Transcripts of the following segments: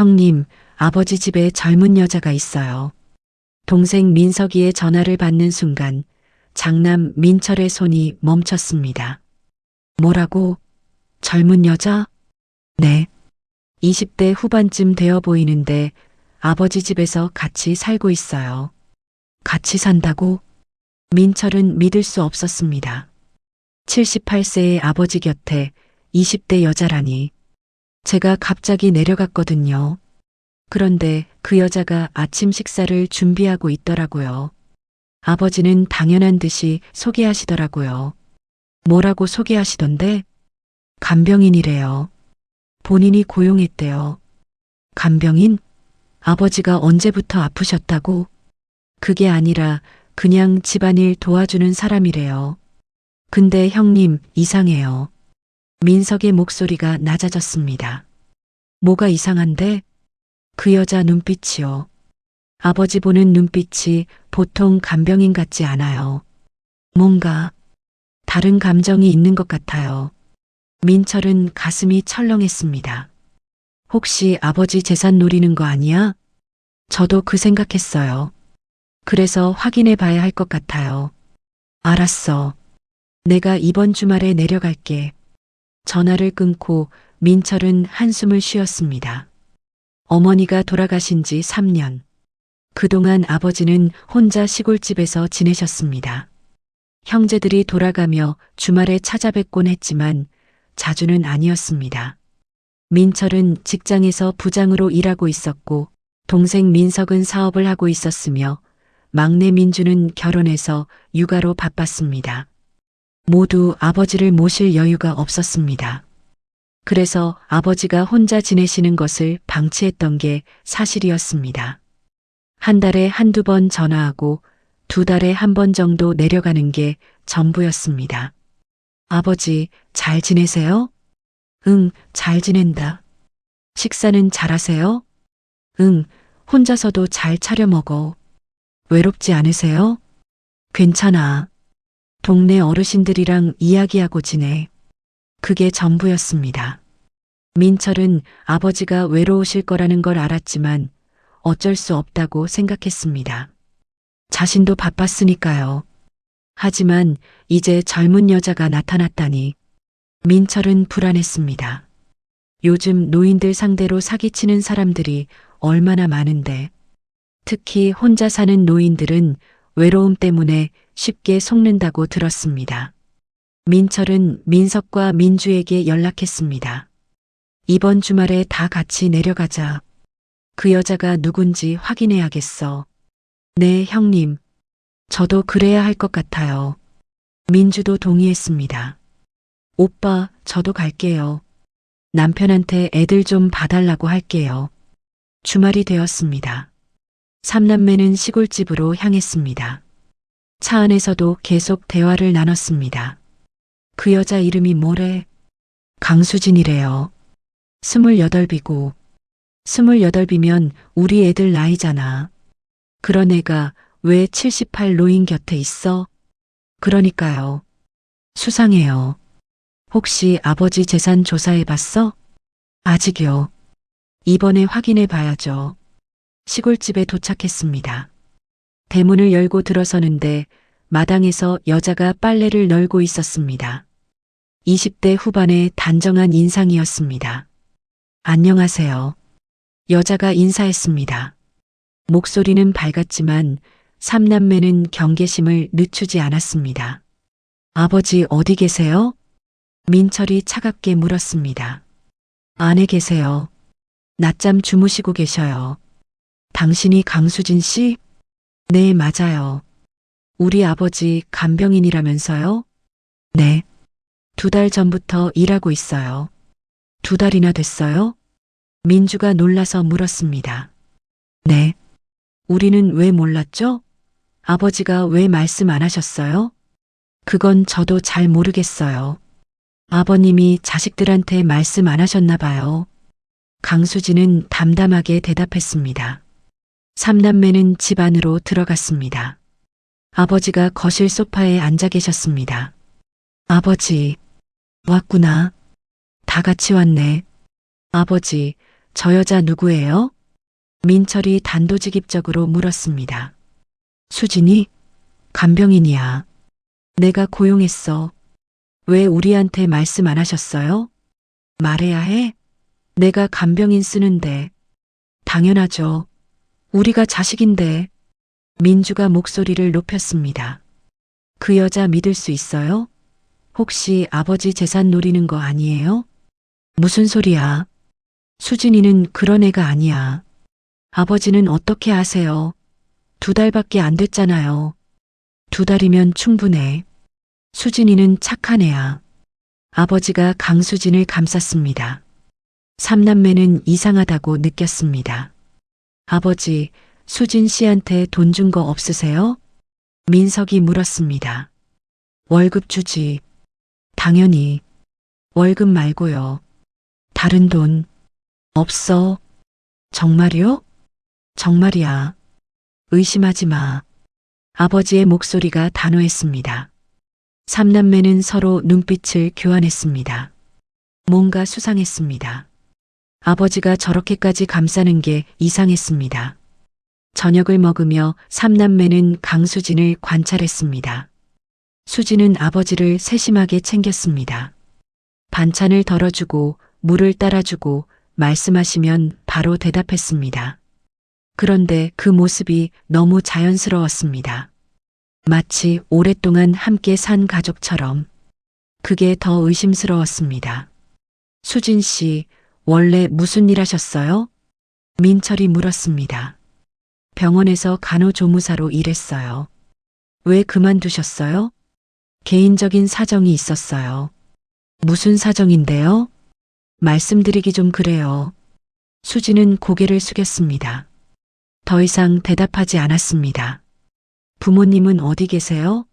형님, 아버지 집에 젊은 여자가 있어요. 동생 민석이의 전화를 받는 순간 장남 민철의 손이 멈췄습니다. 뭐라고? 젊은 여자? 네. 20대 후반쯤 되어 보이는데 아버지 집에서 같이 살고 있어요. 같이 산다고? 민철은 믿을 수 없었습니다. 78세의 아버지 곁에 20대 여자라니. 제가 갑자기 내려갔거든요. 그런데 그 여자가 아침 식사를 준비하고 있더라고요. 아버지는 당연한 듯이 소개하시더라고요. 뭐라고 소개하시던데? 간병인이래요. 본인이 고용했대요. 간병인? 아버지가 언제부터 아프셨다고? 그게 아니라 그냥 집안일 도와주는 사람이래요. 근데 형님, 이상해요. 민석의 목소리가 낮아졌습니다. 뭐가 이상한데? 그 여자 눈빛이요. 아버지 보는 눈빛이 보통 간병인 같지 않아요. 뭔가 다른 감정이 있는 것 같아요. 민철은 가슴이 철렁했습니다. 혹시 아버지 재산 노리는 거 아니야? 저도 그 생각했어요. 그래서 확인해 봐야 할 것 같아요. 알았어. 내가 이번 주말에 내려갈게. 전화를 끊고 민철은 한숨을 쉬었습니다. 어머니가 돌아가신 지 3년. 그동안 아버지는 혼자 시골집에서 지내셨습니다. 형제들이 돌아가며 주말에 찾아뵙곤 했지만 자주는 아니었습니다. 민철은 직장에서 부장으로 일하고 있었고 동생 민석은 사업을 하고 있었으며 막내 민주는 결혼해서 육아로 바빴습니다. 모두 아버지를 모실 여유가 없었습니다. 그래서 아버지가 혼자 지내시는 것을 방치했던 게 사실이었습니다. 한 달에 한두 번 전화하고 2달에 한 번 정도 내려가는 게 전부였습니다. 아버지, 잘 지내세요? 응, 잘 지낸다. 식사는 잘하세요? 응, 혼자서도 잘 차려 먹어. 외롭지 않으세요? 괜찮아. 동네 어르신들이랑 이야기하고 지내. 그게 전부였습니다. 민철은 아버지가 외로우실 거라는 걸 알았지만 어쩔 수 없다고 생각했습니다. 자신도 바빴으니까요. 하지만 이제 젊은 여자가 나타났다니 민철은 불안했습니다. 요즘 노인들 상대로 사기치는 사람들이 얼마나 많은데 특히 혼자 사는 노인들은 외로움 때문에 쉽게 속는다고 들었습니다. 민철은 민석과 민주에게 연락했습니다. 이번 주말에 다 같이 내려가자. 그 여자가 누군지 확인해야겠어. 네, 형님. 저도 그래야 할 것 같아요. 민주도 동의했습니다. 오빠, 저도 갈게요. 남편한테 애들 좀 봐달라고 할게요. 주말이 되었습니다. 삼남매는 시골집으로 향했습니다. 차 안에서도 계속 대화를 나눴습니다. 그 여자 이름이 뭐래? 강수진이래요. 28이고 28이면 우리 애들 나이잖아. 그런 애가 왜 78 노인 곁에 있어? 그러니까요. 수상해요. 혹시 아버지 재산 조사해 봤어? 아직요. 이번에 확인해 봐야죠. 시골집에 도착했습니다. 대문을 열고 들어서는데 마당에서 여자가 빨래를 널고 있었습니다. 20대 후반의 단정한 인상이었습니다. 안녕하세요. 여자가 인사했습니다. 목소리는 밝았지만 삼남매는 경계심을 늦추지 않았습니다. 아버지 어디 계세요? 민철이 차갑게 물었습니다. 안에 계세요. 낮잠 주무시고 계셔요. 당신이 강수진 씨? 네, 맞아요. 우리 아버지 간병인이라면서요? 네. 2달 전부터 일하고 있어요. 2달이나 됐어요? 민주가 놀라서 물었습니다. 네. 우리는 왜 몰랐죠? 아버지가 왜 말씀 안 하셨어요? 그건 저도 잘 모르겠어요. 아버님이 자식들한테 말씀 안 하셨나 봐요. 강수진은 담담하게 대답했습니다. 삼남매는 집 안으로 들어갔습니다. 아버지가 거실 소파에 앉아 계셨습니다. 아버지, 왔구나. 다 같이 왔네. 아버지, 저 여자 누구예요? 민철이 단도직입적으로 물었습니다. 수진이? 간병인이야. 내가 고용했어. 왜 우리한테 말씀 안 하셨어요? 말해야 해? 내가 간병인 쓰는데. 당연하죠. 우리가 자식인데. 민주가 목소리를 높였습니다. 그 여자 믿을 수 있어요? 혹시 아버지 재산 노리는 거 아니에요? 무슨 소리야? 수진이는 그런 애가 아니야. 아버지는 어떻게 아세요? 2달밖에 안 됐잖아요. 2달이면 충분해. 수진이는 착한 애야. 아버지가 강수진을 감쌌습니다. 3남매는 이상하다고 느꼈습니다. 아버지, 수진 씨한테 돈 준 거 없으세요? 민석이 물었습니다. 월급 주지. 당연히. 월급 말고요. 다른 돈. 없어. 정말이요? 정말이야. 의심하지 마. 아버지의 목소리가 단호했습니다. 3남매는 서로 눈빛을 교환했습니다. 뭔가 수상했습니다. 아버지가 저렇게까지 감싸는 게 이상했습니다. 저녁을 먹으며 3남매는 강수진을 관찰했습니다. 수진은 아버지를 세심하게 챙겼습니다. 반찬을 덜어주고 물을 따라주고 말씀하시면 바로 대답했습니다. 그런데 그 모습이 너무 자연스러웠습니다. 마치 오랫동안 함께 산 가족처럼. 그게 더 의심스러웠습니다. 수진 씨, 원래 무슨 일 하셨어요? 민철이 물었습니다. 병원에서 간호조무사로 일했어요. 왜 그만두셨어요? 개인적인 사정이 있었어요. 무슨 사정인데요? 말씀드리기 좀 그래요. 수지는 고개를 숙였습니다. 더 이상 대답하지 않았습니다. 부모님은 어디 계세요?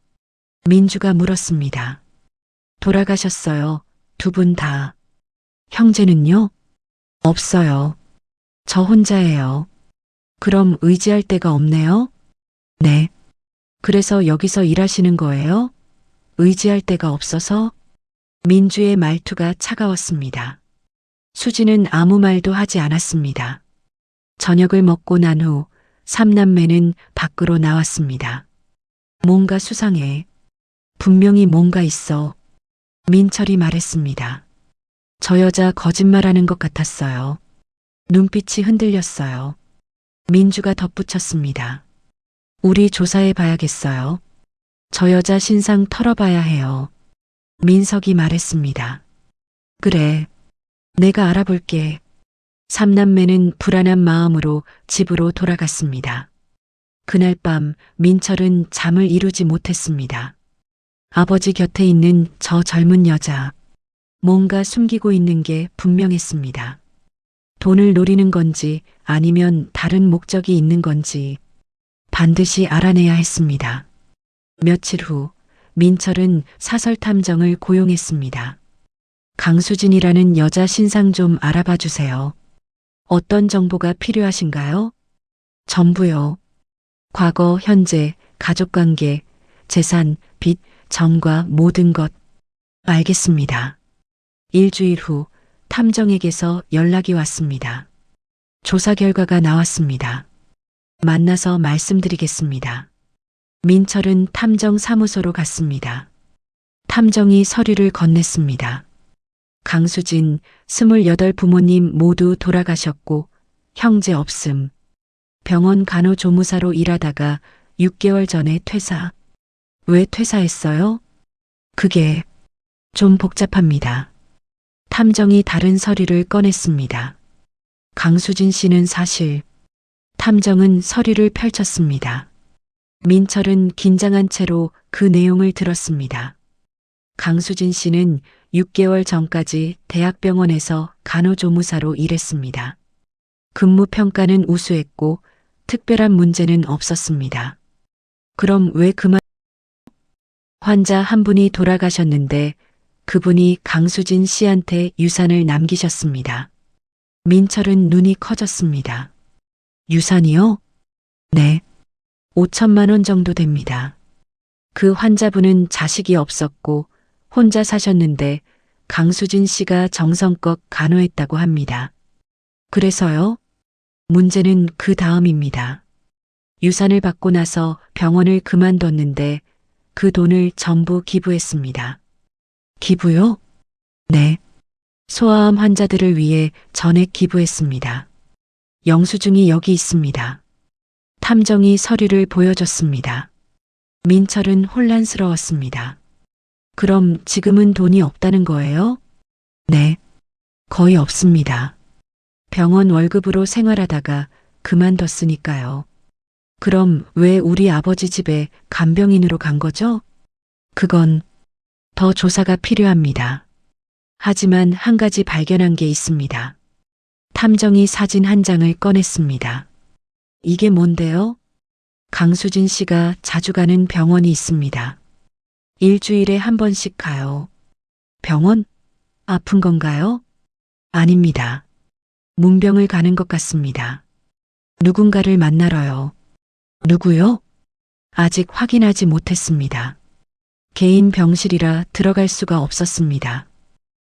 민주가 물었습니다. 돌아가셨어요. 2분 다. 형제는요? 없어요. 저 혼자예요. 그럼 의지할 데가 없네요? 네. 그래서 여기서 일하시는 거예요? 의지할 데가 없어서? 민주의 말투가 차가웠습니다. 수지는 아무 말도 하지 않았습니다. 저녁을 먹고 난 후 3남매는 밖으로 나왔습니다. 뭔가 수상해. 분명히 뭔가 있어. 민철이 말했습니다. 저 여자 거짓말하는 것 같았어요. 눈빛이 흔들렸어요. 민주가 덧붙였습니다. 우리 조사해 봐야겠어요. 저 여자 신상 털어봐야 해요. 민석이 말했습니다. 그래. 내가 알아볼게. 3남매는 불안한 마음으로 집으로 돌아갔습니다. 그날 밤 민철은 잠을 이루지 못했습니다. 아버지 곁에 있는 저 젊은 여자. 뭔가 숨기고 있는 게 분명했습니다. 돈을 노리는 건지 아니면 다른 목적이 있는 건지 반드시 알아내야 했습니다. 며칠 후 민철은 사설 탐정을 고용했습니다. 강수진이라는 여자 신상 좀 알아봐 주세요. 어떤 정보가 필요하신가요? 전부요. 과거, 현재, 가족관계, 재산, 빚, 전과 모든 것. 알겠습니다. 일주일 후 탐정에게서 연락이 왔습니다. 조사 결과가 나왔습니다. 만나서 말씀드리겠습니다. 민철은 탐정 사무소로 갔습니다. 탐정이 서류를 건넸습니다. 강수진, 28 부모님 모두 돌아가셨고 형제 없음. 병원 간호조무사로 일하다가 6개월 전에 퇴사. 왜 퇴사했어요? 그게 좀 복잡합니다. 탐정이 다른 서류를 꺼냈습니다. 강수진 씨는 사실. 탐정은 서류를 펼쳤습니다. 민철은 긴장한 채로 그 내용을 들었습니다. 강수진 씨는 6개월 전까지 대학병원에서 간호조무사로 일했습니다. 근무 평가는 우수했고 특별한 문제는 없었습니다. 그럼 왜 그만? 환자 한 분이 돌아가셨는데 그분이 강수진 씨한테 유산을 남기셨습니다. 민철은 눈이 커졌습니다. 유산이요? 네. 5천만 원 정도 됩니다. 그 환자분은 자식이 없었고 혼자 사셨는데 강수진 씨가 정성껏 간호했다고 합니다. 그래서요? 문제는 그 다음입니다. 유산을 받고 나서 병원을 그만뒀는데 그 돈을 전부 기부했습니다. 기부요? 네. 소아암 환자들을 위해 전액 기부했습니다. 영수증이 여기 있습니다. 탐정이 서류를 보여줬습니다. 민철은 혼란스러웠습니다. 그럼 지금은 돈이 없다는 거예요? 네. 거의 없습니다. 병원 월급으로 생활하다가 그만뒀으니까요. 그럼 왜 우리 아버지 집에 간병인으로 간 거죠? 그건 더 조사가 필요합니다. 하지만 한 가지 발견한 게 있습니다. 탐정이 사진 한 장을 꺼냈습니다. 이게 뭔데요? 강수진 씨가 자주 가는 병원이 있습니다. 일주일에 한 번씩 가요. 병원? 아픈 건가요? 아닙니다. 문병을 가는 것 같습니다. 누군가를 만나러요. 누구요? 아직 확인하지 못했습니다. 개인 병실이라 들어갈 수가 없었습니다.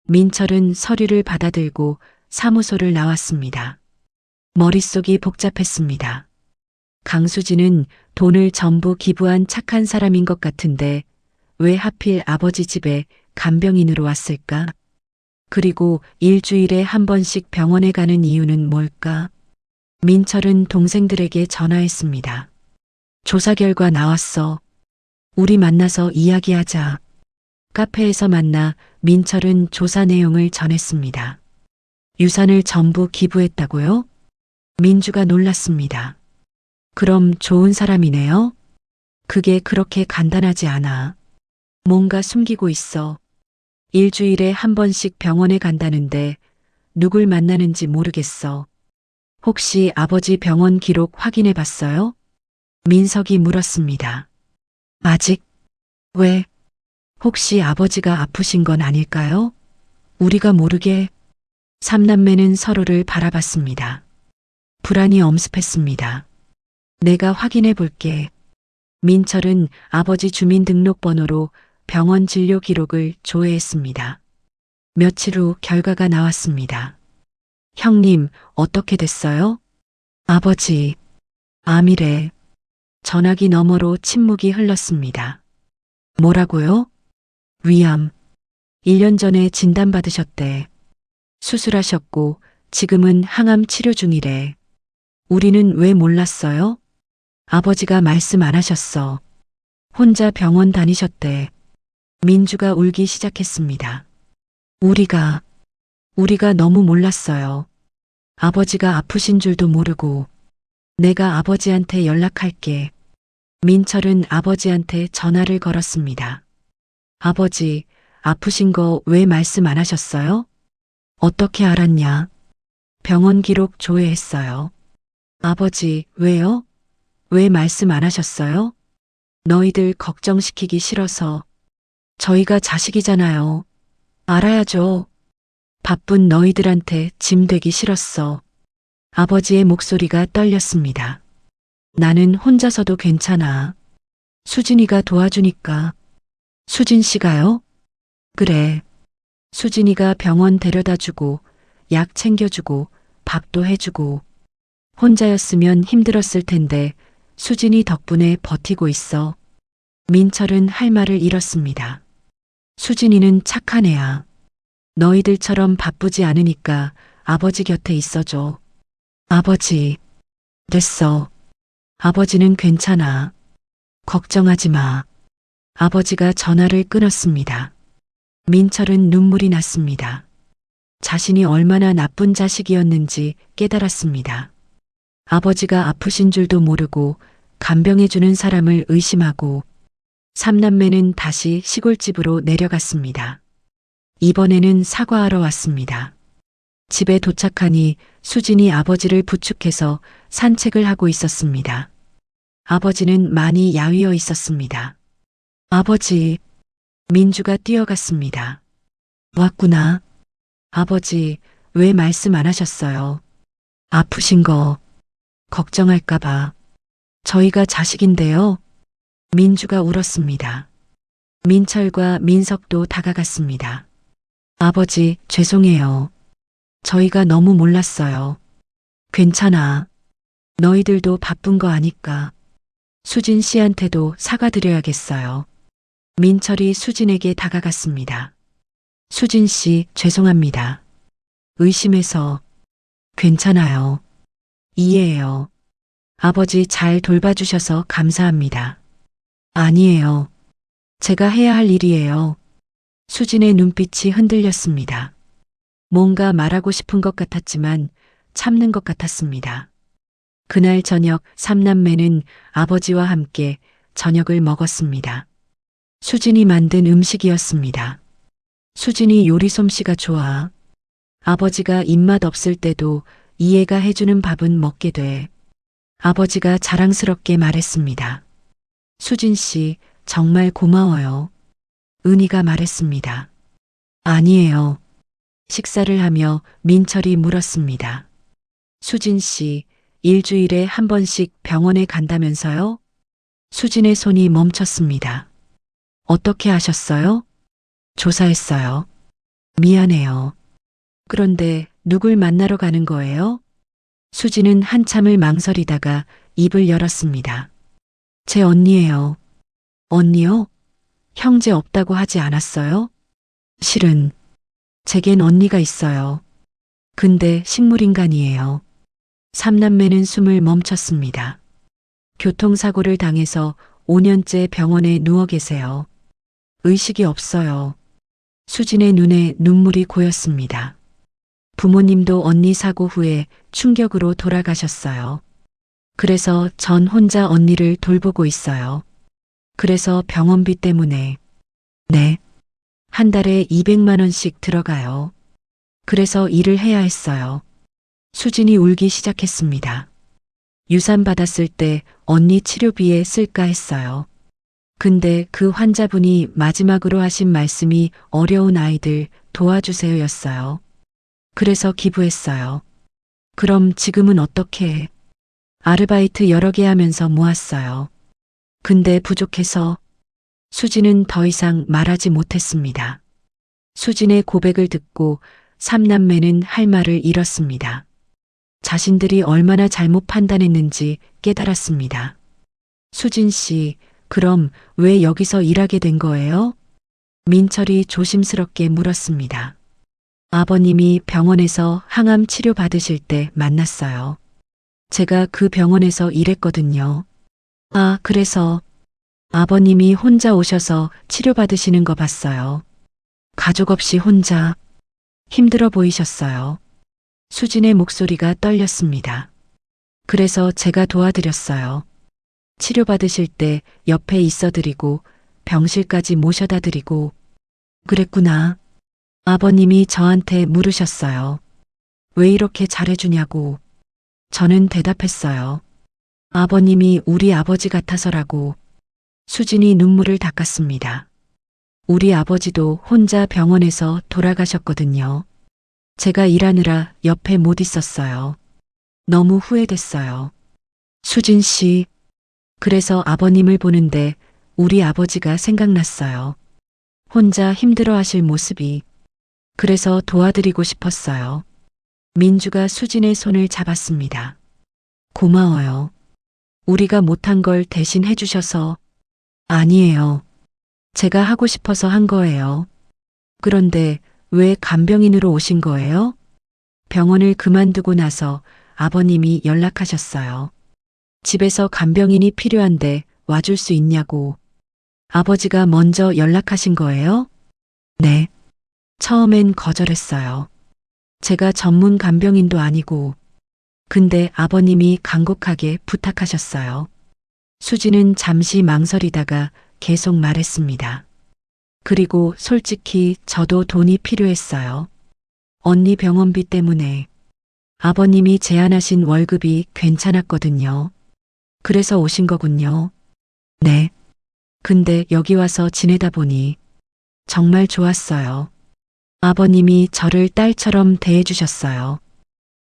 민철은 서류를 받아들고 사무소를 나왔습니다. 머릿속이 복잡했습니다. 강수진은 돈을 전부 기부한 착한 사람인 것 같은데 왜 하필 아버지 집에 간병인으로 왔을까? 그리고 일주일에 한 번씩 병원에 가는 이유는 뭘까? 민철은 동생들에게 전화했습니다. 조사 결과 나왔어. 우리 만나서 이야기하자. 카페에서 만나 민철은 조사 내용을 전했습니다. 유산을 전부 기부했다고요? 민주가 놀랐습니다. 그럼 좋은 사람이네요? 그게 그렇게 간단하지 않아. 뭔가 숨기고 있어. 일주일에 한 번씩 병원에 간다는데 누굴 만나는지 모르겠어. 혹시 아버지 병원 기록 확인해 봤어요? 민석이 물었습니다. 아직? 왜? 혹시 아버지가 아프신 건 아닐까요? 우리가 모르게. 삼남매는 서로를 바라봤습니다. 불안이 엄습했습니다. 내가 확인해 볼게. 민철은 아버지 주민등록번호로 병원 진료 기록을 조회했습니다. 며칠 후 결과가 나왔습니다. 형님, 어떻게 됐어요? 아버지, 암이래. 전화기 너머로 침묵이 흘렀습니다. 뭐라고요? 위암. 1년 전에 진단받으셨대. 수술하셨고 지금은 항암 치료 중이래. 우리는 왜 몰랐어요? 아버지가 말씀 안 하셨어. 혼자 병원 다니셨대. 민주가 울기 시작했습니다. 우리가 너무 몰랐어요. 아버지가 아프신 줄도 모르고. 내가 아버지한테 연락할게. 민철은 아버지한테 전화를 걸었습니다. 아버지, 아프신 거 왜 말씀 안 하셨어요? 어떻게 알았냐? 병원 기록 조회했어요. 아버지, 왜요? 왜 말씀 안 하셨어요? 너희들 걱정시키기 싫어서. 저희가 자식이잖아요. 알아야죠. 바쁜 너희들한테 짐 되기 싫었어. 아버지의 목소리가 떨렸습니다. 나는 혼자서도 괜찮아. 수진이가 도와주니까. 수진 씨가요? 그래. 수진이가 병원 데려다주고, 약 챙겨주고, 밥도 해주고. 혼자였으면 힘들었을 텐데 수진이 덕분에 버티고 있어. 민철은 할 말을 잃었습니다. 수진이는 착한 애야. 너희들처럼 바쁘지 않으니까 아버지 곁에 있어줘. 아버지, 됐어. 아버지는 괜찮아. 걱정하지 마. 아버지가 전화를 끊었습니다. 민철은 눈물이 났습니다. 자신이 얼마나 나쁜 자식이었는지 깨달았습니다. 아버지가 아프신 줄도 모르고 간병해주는 사람을 의심하고 삼남매는 다시 시골집으로 내려갔습니다. 이번에는 사과하러 왔습니다. 집에 도착하니 수진이 아버지를 부축해서 산책을 하고 있었습니다. 아버지는 많이 야위어 있었습니다. 아버지, 민주가 뛰어갔습니다. 왔구나. 아버지, 왜 말씀 안 하셨어요? 아프신 거 걱정할까봐. 저희가 자식인데요. 민주가 울었습니다. 민철과 민석도 다가갔습니다. 아버지, 죄송해요. 저희가 너무 몰랐어요. 괜찮아. 너희들도 바쁜 거 아니까. 수진 씨한테도 사과드려야겠어요. 민철이 수진에게 다가갔습니다. 수진 씨, 죄송합니다. 의심해서. 괜찮아요. 이해해요. 아버지 잘 돌봐주셔서 감사합니다. 아니에요. 제가 해야 할 일이에요. 수진의 눈빛이 흔들렸습니다. 뭔가 말하고 싶은 것 같았지만 참는 것 같았습니다. 그날 저녁 삼남매는 아버지와 함께 저녁을 먹었습니다. 수진이 만든 음식이었습니다. 수진이 요리 솜씨가 좋아. 아버지가 입맛 없을 때도 이해가 해주는 밥은 먹게 돼. 아버지가 자랑스럽게 말했습니다. 수진 씨, 정말 고마워요. 은희가 말했습니다. 아니에요. 식사를 하며 민철이 물었습니다. 수진 씨, 일주일에 한 번씩 병원에 간다면서요? 수진의 손이 멈췄습니다. 어떻게 하셨어요? 조사했어요. 미안해요. 그런데 누굴 만나러 가는 거예요? 수진은 한참을 망설이다가 입을 열었습니다. 제 언니예요. 언니요? 형제 없다고 하지 않았어요? 실은 제겐 언니가 있어요. 근데 식물인간이에요. 삼남매는 숨을 멈췄습니다. 교통사고를 당해서 5년째 병원에 누워 계세요. 의식이 없어요. 수진의 눈에 눈물이 고였습니다. 부모님도 언니 사고 후에 충격으로 돌아가셨어요. 그래서 전 혼자 언니를 돌보고 있어요. 그래서 병원비 때문에. 네. 한 달에 200만 원씩 들어가요. 그래서 일을 해야 했어요. 수진이 울기 시작했습니다. 유산 받았을 때 언니 치료비에 쓸까 했어요. 근데 그 환자분이 마지막으로 하신 말씀이 어려운 아이들 도와주세요였어요. 그래서 기부했어요. 그럼 지금은 어떻게 해? 아르바이트 여러 개 하면서 모았어요. 근데 부족해서. 수진은 더 이상 말하지 못했습니다. 수진의 고백을 듣고 삼남매는 할 말을 잃었습니다. 자신들이 얼마나 잘못 판단했는지 깨달았습니다. 수진 씨, 그럼 왜 여기서 일하게 된 거예요? 민철이 조심스럽게 물었습니다. 아버님이 병원에서 항암 치료 받으실 때 만났어요. 제가 그 병원에서 일했거든요. 아, 그래서 아버님이 혼자 오셔서 치료받으시는 거 봤어요. 가족 없이 혼자. 힘들어 보이셨어요. 수진의 목소리가 떨렸습니다. 그래서 제가 도와드렸어요. 치료받으실 때 옆에 있어드리고 병실까지 모셔다 드리고. 그랬구나. 아버님이 저한테 물으셨어요. 왜 이렇게 잘해주냐고. 저는 대답했어요. 아버님이 우리 아버지 같아서라고. 수진이 눈물을 닦았습니다. 우리 아버지도 혼자 병원에서 돌아가셨거든요. 제가 일하느라 옆에 못 있었어요. 너무 후회됐어요. 수진 씨, 그래서 아버님을 보는데 우리 아버지가 생각났어요. 혼자 힘들어 하실 모습이. 그래서 도와드리고 싶었어요. 민주가 수진의 손을 잡았습니다. 고마워요. 우리가 못한 걸 대신 해주셔서. 아니에요. 제가 하고 싶어서 한 거예요. 그런데 왜 간병인으로 오신 거예요? 병원을 그만두고 나서 아버님이 연락하셨어요. 집에서 간병인이 필요한데 와줄 수 있냐고. 아버지가 먼저 연락하신 거예요? 네. 처음엔 거절했어요. 제가 전문 간병인도 아니고. 근데 아버님이 간곡하게 부탁하셨어요. 수지는 잠시 망설이다가 계속 말했습니다. 그리고 솔직히 저도 돈이 필요했어요. 언니 병원비 때문에. 아버님이 제안하신 월급이 괜찮았거든요. 그래서 오신 거군요. 네. 근데 여기 와서 지내다 보니 정말 좋았어요. 아버님이 저를 딸처럼 대해주셨어요.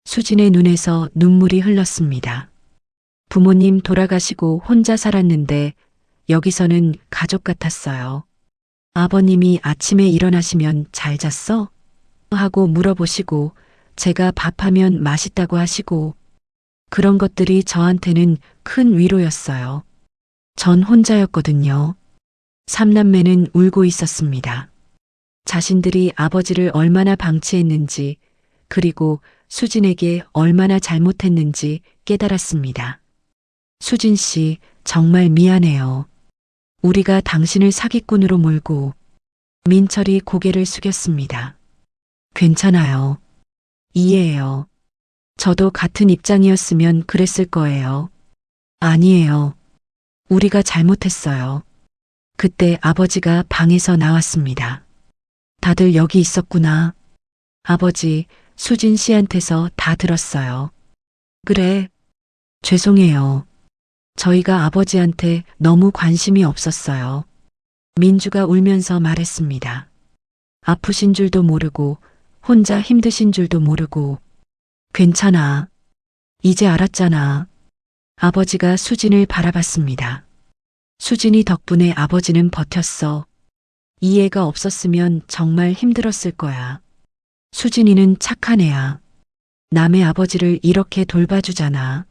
수진의 눈에서 눈물이 흘렀습니다. 부모님 돌아가시고 혼자 살았는데 여기서는 가족 같았어요. 아버님이 아침에 일어나시면 잘 잤어? 하고 물어보시고 제가 밥하면 맛있다고 하시고 그런 것들이 저한테는 큰 위로였어요. 전 혼자였거든요. 삼남매는 울고 있었습니다. 자신들이 아버지를 얼마나 방치했는지, 그리고 수진에게 얼마나 잘못했는지 깨달았습니다. 수진 씨, 정말 미안해요. 우리가 당신을 사기꾼으로 몰고. 민철이 고개를 숙였습니다. 괜찮아요. 이해해요. 저도 같은 입장이었으면 그랬을 거예요. 아니에요. 우리가 잘못했어요. 그때 아버지가 방에서 나왔습니다. 다들 여기 있었구나. 아버지, 수진 씨한테서 다 들었어요. 그래. 죄송해요. 저희가 아버지한테 너무 관심이 없었어요. 민주가 울면서 말했습니다. 아프신 줄도 모르고, 혼자 힘드신 줄도 모르고. 괜찮아. 이제 알았잖아. 아버지가 수진을 바라봤습니다. 수진이 덕분에 아버지는 버텼어. 이 애가 없었으면 정말 힘들었을 거야. 수진이는 착한 애야. 남의 아버지를 이렇게 돌봐주잖아.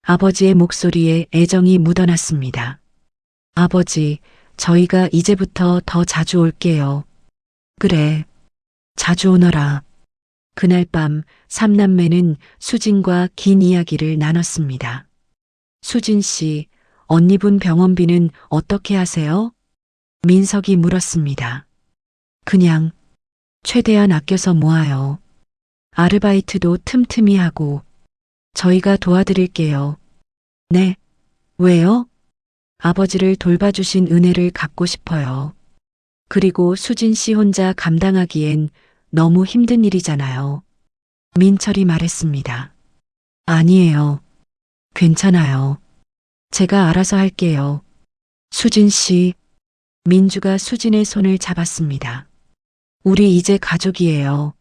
아버지의 목소리에 애정이 묻어났습니다. 아버지, 저희가 이제부터 더 자주 올게요. 그래. 자주 오너라. 그날 밤 삼남매는 수진과 긴 이야기를 나눴습니다. 수진 씨, 언니분 병원비는 어떻게 하세요? 민석이 물었습니다. 그냥 최대한 아껴서 모아요. 아르바이트도 틈틈이 하고. 저희가 도와드릴게요. 네. 왜요? 아버지를 돌봐주신 은혜를 갚고 싶어요. 그리고 수진 씨 혼자 감당하기엔 너무 힘든 일이잖아요. 민철이 말했습니다. 아니에요. 괜찮아요. 제가 알아서 할게요. 수진 씨. 민주가 수진의 손을 잡았습니다. 우리 이제 가족이에요.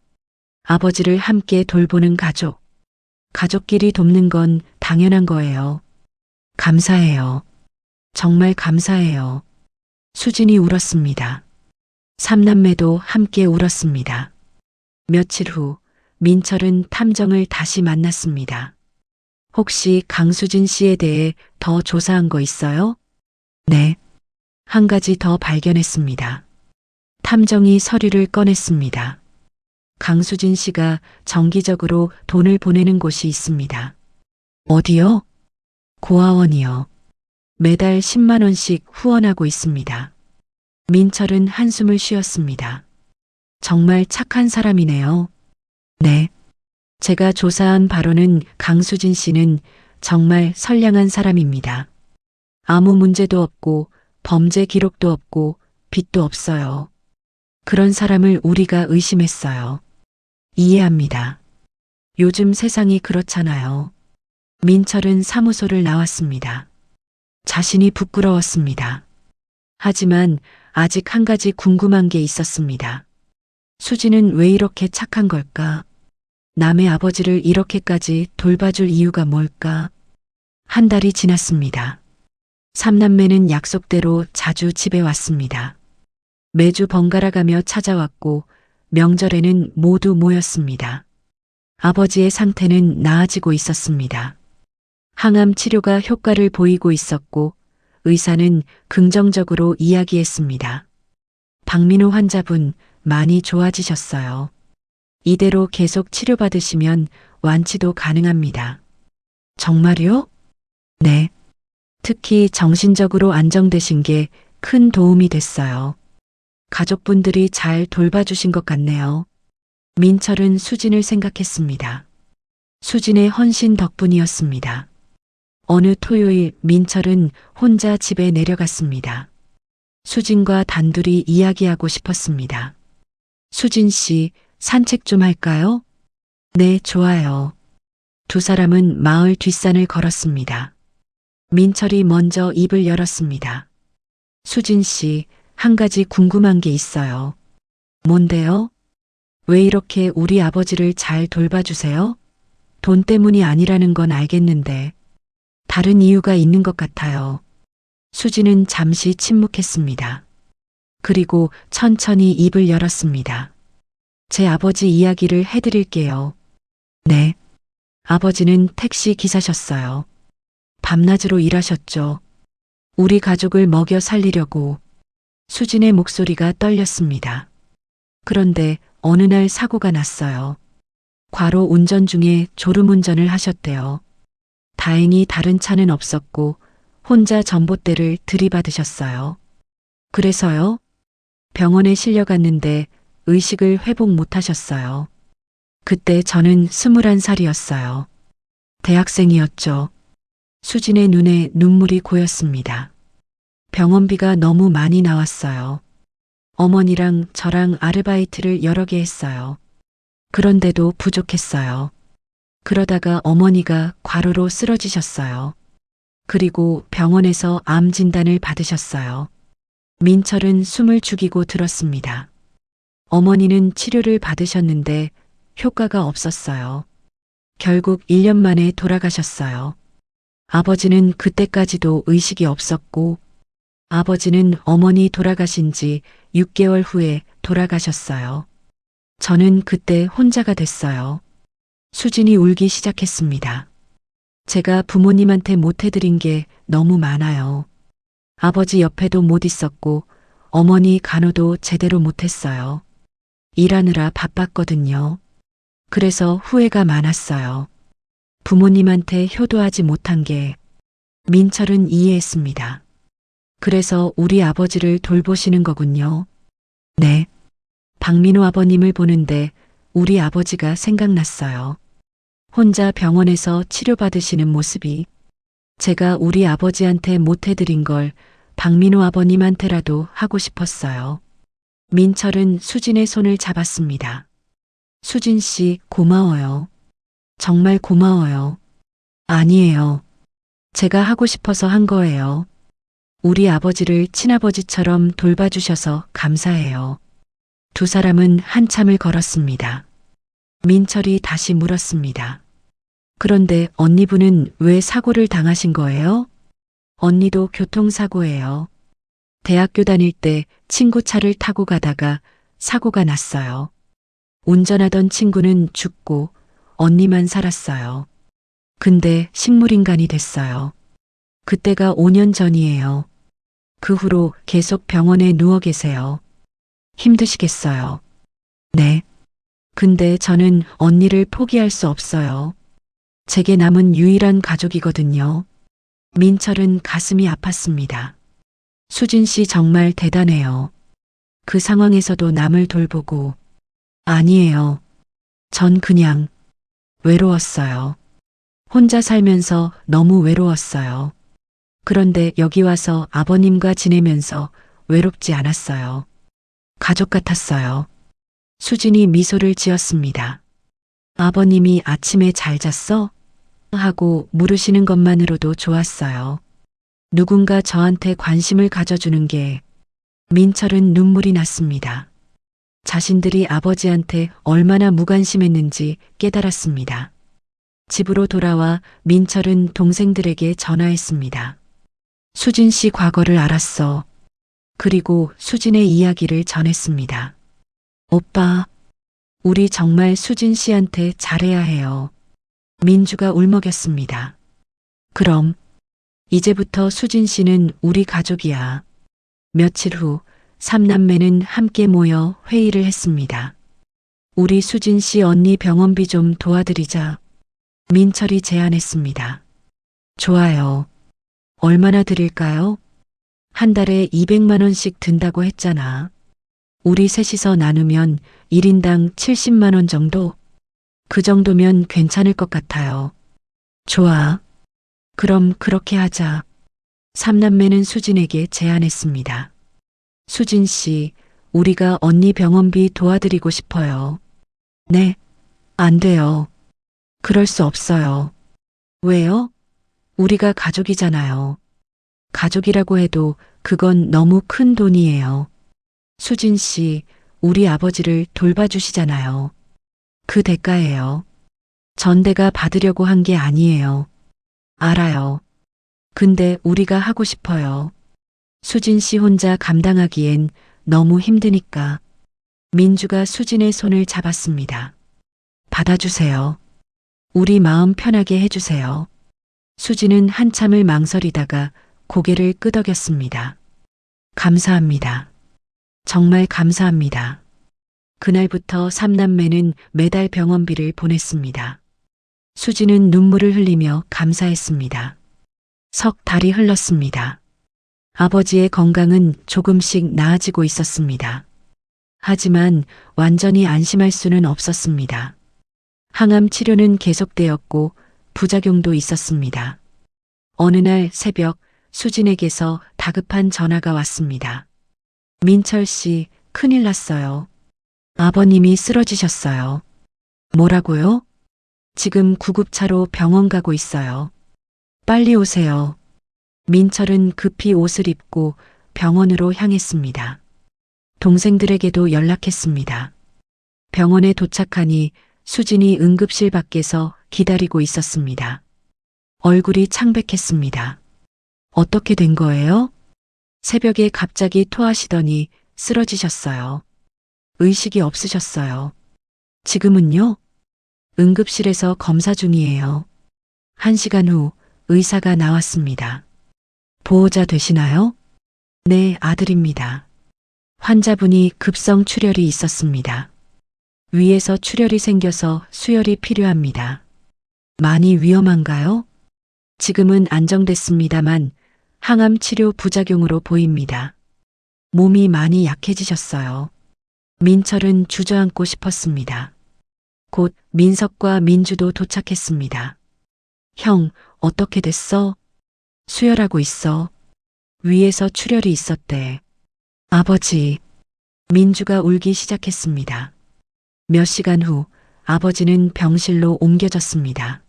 아버지를 함께 돌보는 가족. 가족끼리 돕는 건 당연한 거예요. 감사해요. 정말 감사해요. 수진이 울었습니다. 삼남매도 함께 울었습니다. 며칠 후 민철은 탐정을 다시 만났습니다. 혹시 강수진 씨에 대해 더 조사한 거 있어요? 네. 한 가지 더 발견했습니다. 탐정이 서류를 꺼냈습니다. 강수진 씨가 정기적으로 돈을 보내는 곳이 있습니다. 어디요? 고아원이요. 매달 10만 원씩 후원하고 있습니다. 민철은 한숨을 쉬었습니다. 정말 착한 사람이네요. 네. 제가 조사한 바로는 강수진 씨는 정말 선량한 사람입니다. 아무 문제도 없고 범죄 기록도 없고 빚도 없어요. 그런 사람을 우리가 의심했어요. 이해합니다. 요즘 세상이 그렇잖아요. 민철은 사무소를 나왔습니다. 자신이 부끄러웠습니다. 하지만 아직 한 가지 궁금한 게 있었습니다. 수진은 왜 이렇게 착한 걸까? 남의 아버지를 이렇게까지 돌봐줄 이유가 뭘까? 한 달이 지났습니다. 삼남매는 약속대로 자주 집에 왔습니다. 매주 번갈아가며 찾아왔고 명절에는 모두 모였습니다. 아버지의 상태는 나아지고 있었습니다. 항암 치료가 효과를 보이고 있었고 의사는 긍정적으로 이야기했습니다. 박민호 환자분 많이 좋아지셨어요. 이대로 계속 치료받으시면 완치도 가능합니다. 정말요? 네. 특히 정신적으로 안정되신 게 큰 도움이 됐어요. 가족분들이 잘 돌봐주신 것 같네요. 민철은 수진을 생각했습니다. 수진의 헌신 덕분이었습니다. 어느 토요일 민철은 혼자 집에 내려갔습니다. 수진과 단둘이 이야기하고 싶었습니다. 수진 씨, 산책 좀 할까요? 네, 좋아요. 두 사람은 마을 뒷산을 걸었습니다. 민철이 먼저 입을 열었습니다. 수진 씨, 한 가지 궁금한 게 있어요. 뭔데요? 왜 이렇게 우리 아버지를 잘 돌봐주세요? 돈 때문이 아니라는 건 알겠는데 다른 이유가 있는 것 같아요. 수진은 잠시 침묵했습니다. 그리고 천천히 입을 열었습니다. 제 아버지 이야기를 해드릴게요. 네. 아버지는 택시 기사셨어요. 밤낮으로 일하셨죠. 우리 가족을 먹여 살리려고. 수진의 목소리가 떨렸습니다. 그런데 어느 날 사고가 났어요. 과로 운전 중에 졸음운전을 하셨대요. 다행히 다른 차는 없었고 혼자 전봇대를 들이받으셨어요. 그래서요? 병원에 실려갔는데 의식을 회복 못하셨어요. 그때 저는 21살이었어요. 대학생이었죠. 수진의 눈에 눈물이 고였습니다. 병원비가 너무 많이 나왔어요. 어머니랑 저랑 아르바이트를 여러 개 했어요. 그런데도 부족했어요. 그러다가 어머니가 과로로 쓰러지셨어요. 그리고 병원에서 암 진단을 받으셨어요. 민철은 숨을 죽이고 들었습니다. 어머니는 치료를 받으셨는데 효과가 없었어요. 결국 1년 만에 돌아가셨어요. 아버지는 그때까지도 의식이 없었고, 아버지는 어머니 돌아가신 지 6개월 후에 돌아가셨어요. 저는 그때 혼자가 됐어요. 수진이 울기 시작했습니다. 제가 부모님한테 못해드린 게 너무 많아요. 아버지 옆에도 못 있었고, 어머니 간호도 제대로 못했어요. 일하느라 바빴거든요. 그래서 후회가 많았어요. 부모님한테 효도하지 못한 게. 민철은 이해했습니다. 그래서 우리 아버지를 돌보시는 거군요. 네. 박민호 아버님을 보는데 우리 아버지가 생각났어요. 혼자 병원에서 치료받으시는 모습이. 제가 우리 아버지한테 못해드린 걸 박민호 아버님한테라도 하고 싶었어요. 민철은 수진의 손을 잡았습니다. 수진 씨, 고마워요. 정말 고마워요. 아니에요. 제가 하고 싶어서 한 거예요. 우리 아버지를 친아버지처럼 돌봐주셔서 감사해요. 두 사람은 한참을 걸었습니다. 민철이 다시 물었습니다. 그런데 언니분은 왜 사고를 당하신 거예요? 언니도 교통사고예요. 대학교 다닐 때 친구 차를 타고 가다가 사고가 났어요. 운전하던 친구는 죽고 언니만 살았어요. 근데 식물인간이 됐어요. 그때가 5년 전이에요. 그 후로 계속 병원에 누워 계세요. 힘드시겠어요. 네. 근데 저는 언니를 포기할 수 없어요. 제게 남은 유일한 가족이거든요. 민철은 가슴이 아팠습니다. 수진 씨 정말 대단해요. 그 상황에서도 남을 돌보고. 아니에요. 전 그냥 외로웠어요. 혼자 살면서 너무 외로웠어요. 그런데 여기 와서 아버님과 지내면서 외롭지 않았어요. 가족 같았어요. 수진이 미소를 지었습니다. 아버님이 아침에 잘 잤어? 하고 물으시는 것만으로도 좋았어요. 누군가 저한테 관심을 가져주는 게. 민철은 눈물이 났습니다. 자신들이 아버지한테 얼마나 무관심했는지 깨달았습니다. 집으로 돌아와 민철은 동생들에게 전화했습니다. 수진 씨 과거를 알았어. 그리고 수진의 이야기를 전했습니다. 오빠, 우리 정말 수진 씨한테 잘해야 해요. 민주가 울먹였습니다. 그럼 이제부터 수진 씨는 우리 가족이야. 며칠 후 삼남매는 함께 모여 회의를 했습니다. 우리 수진 씨 언니 병원비 좀 도와드리자. 민철이 제안했습니다. 좋아요. 얼마나 드릴까요? 한 달에 200만 원씩 든다고 했잖아. 우리 셋이서 나누면 1인당 70만 원 정도? 그 정도면 괜찮을 것 같아요. 좋아. 그럼 그렇게 하자. 삼남매는 수진에게 제안했습니다. 수진 씨, 우리가 언니 병원비 도와드리고 싶어요. 네, 안 돼요. 그럴 수 없어요. 왜요? 우리가 가족이잖아요. 가족이라고 해도 그건 너무 큰 돈이에요. 수진 씨, 우리 아버지를 돌봐주시잖아요. 그 대가예요. 전대가 받으려고 한 게 아니에요. 알아요. 근데 우리가 하고 싶어요. 수진 씨 혼자 감당하기엔 너무 힘드니까. 민주가 수진의 손을 잡았습니다. 받아주세요. 우리 마음 편하게 해주세요. 수지는 한참을 망설이다가 고개를 끄덕였습니다. 감사합니다. 정말 감사합니다. 그날부터 삼남매는 매달 병원비를 보냈습니다. 수지는 눈물을 흘리며 감사했습니다. 석 달이 흘렀습니다. 아버지의 건강은 조금씩 나아지고 있었습니다. 하지만 완전히 안심할 수는 없었습니다. 항암 치료는 계속되었고 부작용도 있었습니다. 어느 날 새벽 수진에게서 다급한 전화가 왔습니다. 민철 씨, 큰일 났어요. 아버님이 쓰러지셨어요. 뭐라고요? 지금 구급차로 병원 가고 있어요. 빨리 오세요. 민철은 급히 옷을 입고 병원으로 향했습니다. 동생들에게도 연락했습니다. 병원에 도착하니 수진이 응급실 밖에서 기다리고 있었습니다. 얼굴이 창백했습니다. 어떻게 된 거예요? 새벽에 갑자기 토하시더니 쓰러지셨어요. 의식이 없으셨어요. 지금은요? 응급실에서 검사 중이에요. 1시간 후 의사가 나왔습니다. 보호자 되시나요? 네, 아들입니다. 환자분이 급성 출혈이 있었습니다. 위에서 출혈이 생겨서 수혈이 필요합니다. 많이 위험한가요? 지금은 안정됐습니다만 항암 치료 부작용으로 보입니다. 몸이 많이 약해지셨어요. 민철은 주저앉고 싶었습니다. 곧 민석과 민주도 도착했습니다. 형, 어떻게 됐어? 수혈하고 있어. 위에서 출혈이 있었대. 아버지. 민주가 울기 시작했습니다. 몇 시간 후 아버지는 병실로 옮겨졌습니다.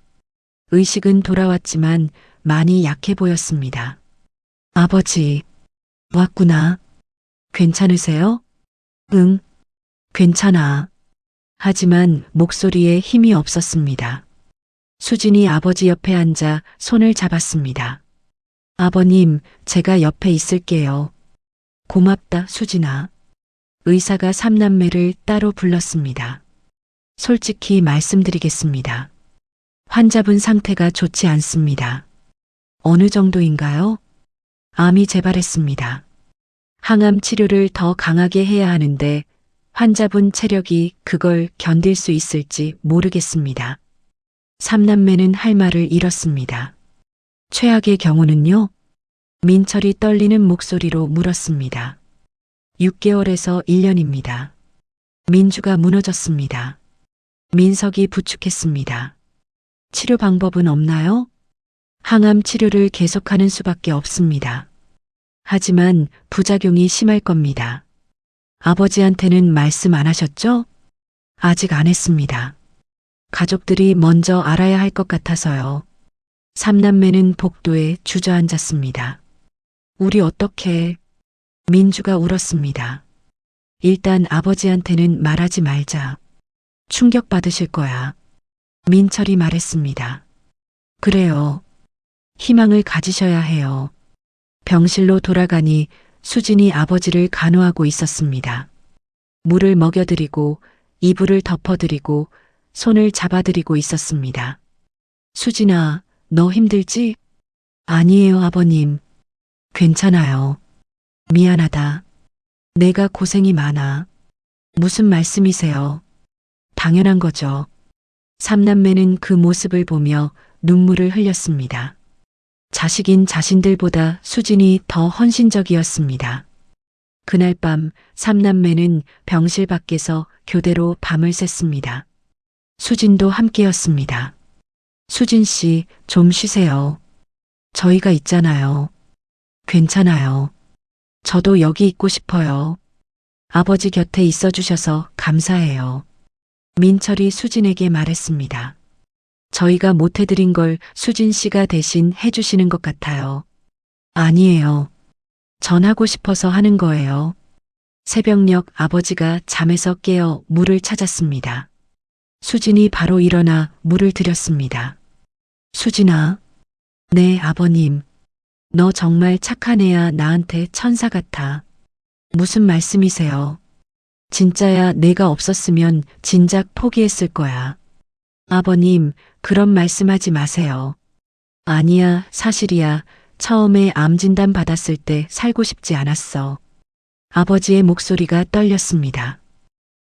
의식은 돌아왔지만 많이 약해 보였습니다. 아버지, 왔구나. 괜찮으세요? 응, 괜찮아. 하지만 목소리에 힘이 없었습니다. 수진이 아버지 옆에 앉아 손을 잡았습니다. 아버님, 제가 옆에 있을게요. 고맙다, 수진아. 의사가 삼남매를 따로 불렀습니다. 솔직히 말씀드리겠습니다. 환자분 상태가 좋지 않습니다. 어느 정도인가요? 암이 재발했습니다. 항암 치료를 더 강하게 해야 하는데 환자분 체력이 그걸 견딜 수 있을지 모르겠습니다. 삼남매는 할 말을 잃었습니다. 최악의 경우는요? 민철이 떨리는 목소리로 물었습니다. 6개월에서 1년입니다. 민주가 무너졌습니다. 민석이 부축했습니다. 치료 방법은 없나요? 항암 치료를 계속하는 수밖에 없습니다. 하지만 부작용이 심할 겁니다. 아버지한테는 말씀 안 하셨죠? 아직 안 했습니다. 가족들이 먼저 알아야 할 것 같아서요. 삼남매는 복도에 주저앉았습니다. 우리 어떻게? 민주가 울었습니다. 일단 아버지한테는 말하지 말자. 충격받으실 거야. 민철이 말했습니다. 그래요. 희망을 가지셔야 해요. 병실로 돌아가니 수진이 아버지를 간호하고 있었습니다. 물을 먹여드리고 이불을 덮어드리고 손을 잡아드리고 있었습니다. 수진아, 너 힘들지? 아니에요, 아버님. 괜찮아요. 미안하다. 내가 고생이 많아. 무슨 말씀이세요? 당연한 거죠. 삼남매는 그 모습을 보며 눈물을 흘렸습니다. 자식인 자신들보다 수진이 더 헌신적이었습니다. 그날 밤 삼남매는 병실 밖에서 교대로 밤을 샜습니다. 수진도 함께였습니다. 수진 씨, 좀 쉬세요. 저희가 있잖아요. 괜찮아요. 저도 여기 있고 싶어요. 아버지 곁에 있어 주셔서 감사해요. 민철이 수진에게 말했습니다. 저희가 못해드린 걸 수진 씨가 대신 해주시는 것 같아요. 아니에요. 전하고 싶어서 하는 거예요. 새벽녘 아버지가 잠에서 깨어 물을 찾았습니다. 수진이 바로 일어나 물을 드렸습니다. 수진아. 네, 아버님. 너 정말 착한 애야. 나한테 천사 같아. 무슨 말씀이세요? 진짜야. 내가 없었으면 진작 포기했을 거야. 아버님, 그런 말씀하지 마세요. 아니야, 사실이야. 처음에 암 진단 받았을 때 살고 싶지 않았어. 아버지의 목소리가 떨렸습니다.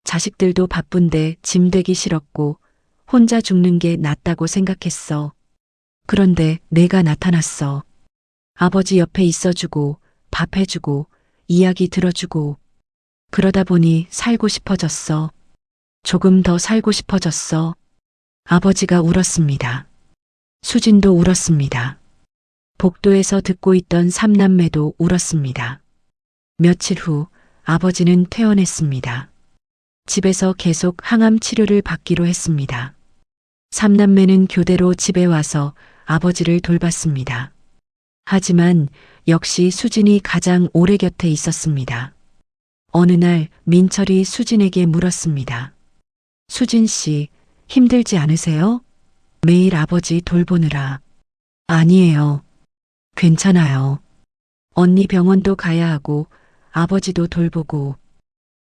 자식들도 바쁜데 짐 되기 싫었고 혼자 죽는 게 낫다고 생각했어. 그런데 내가 나타났어. 아버지 옆에 있어주고 밥 해주고 이야기 들어주고 그러다 보니 살고 싶어졌어. 조금 더 살고 싶어졌어. 아버지가 울었습니다. 수진도 울었습니다. 복도에서 듣고 있던 삼남매도 울었습니다. 며칠 후 아버지는 퇴원했습니다. 집에서 계속 항암 치료를 받기로 했습니다. 삼남매는 교대로 집에 와서 아버지를 돌봤습니다. 하지만 역시 수진이 가장 오래 곁에 있었습니다. 어느 날 민철이 수진에게 물었습니다. 수진 씨, 힘들지 않으세요? 매일 아버지 돌보느라. 아니에요. 괜찮아요. 언니 병원도 가야 하고 아버지도 돌보고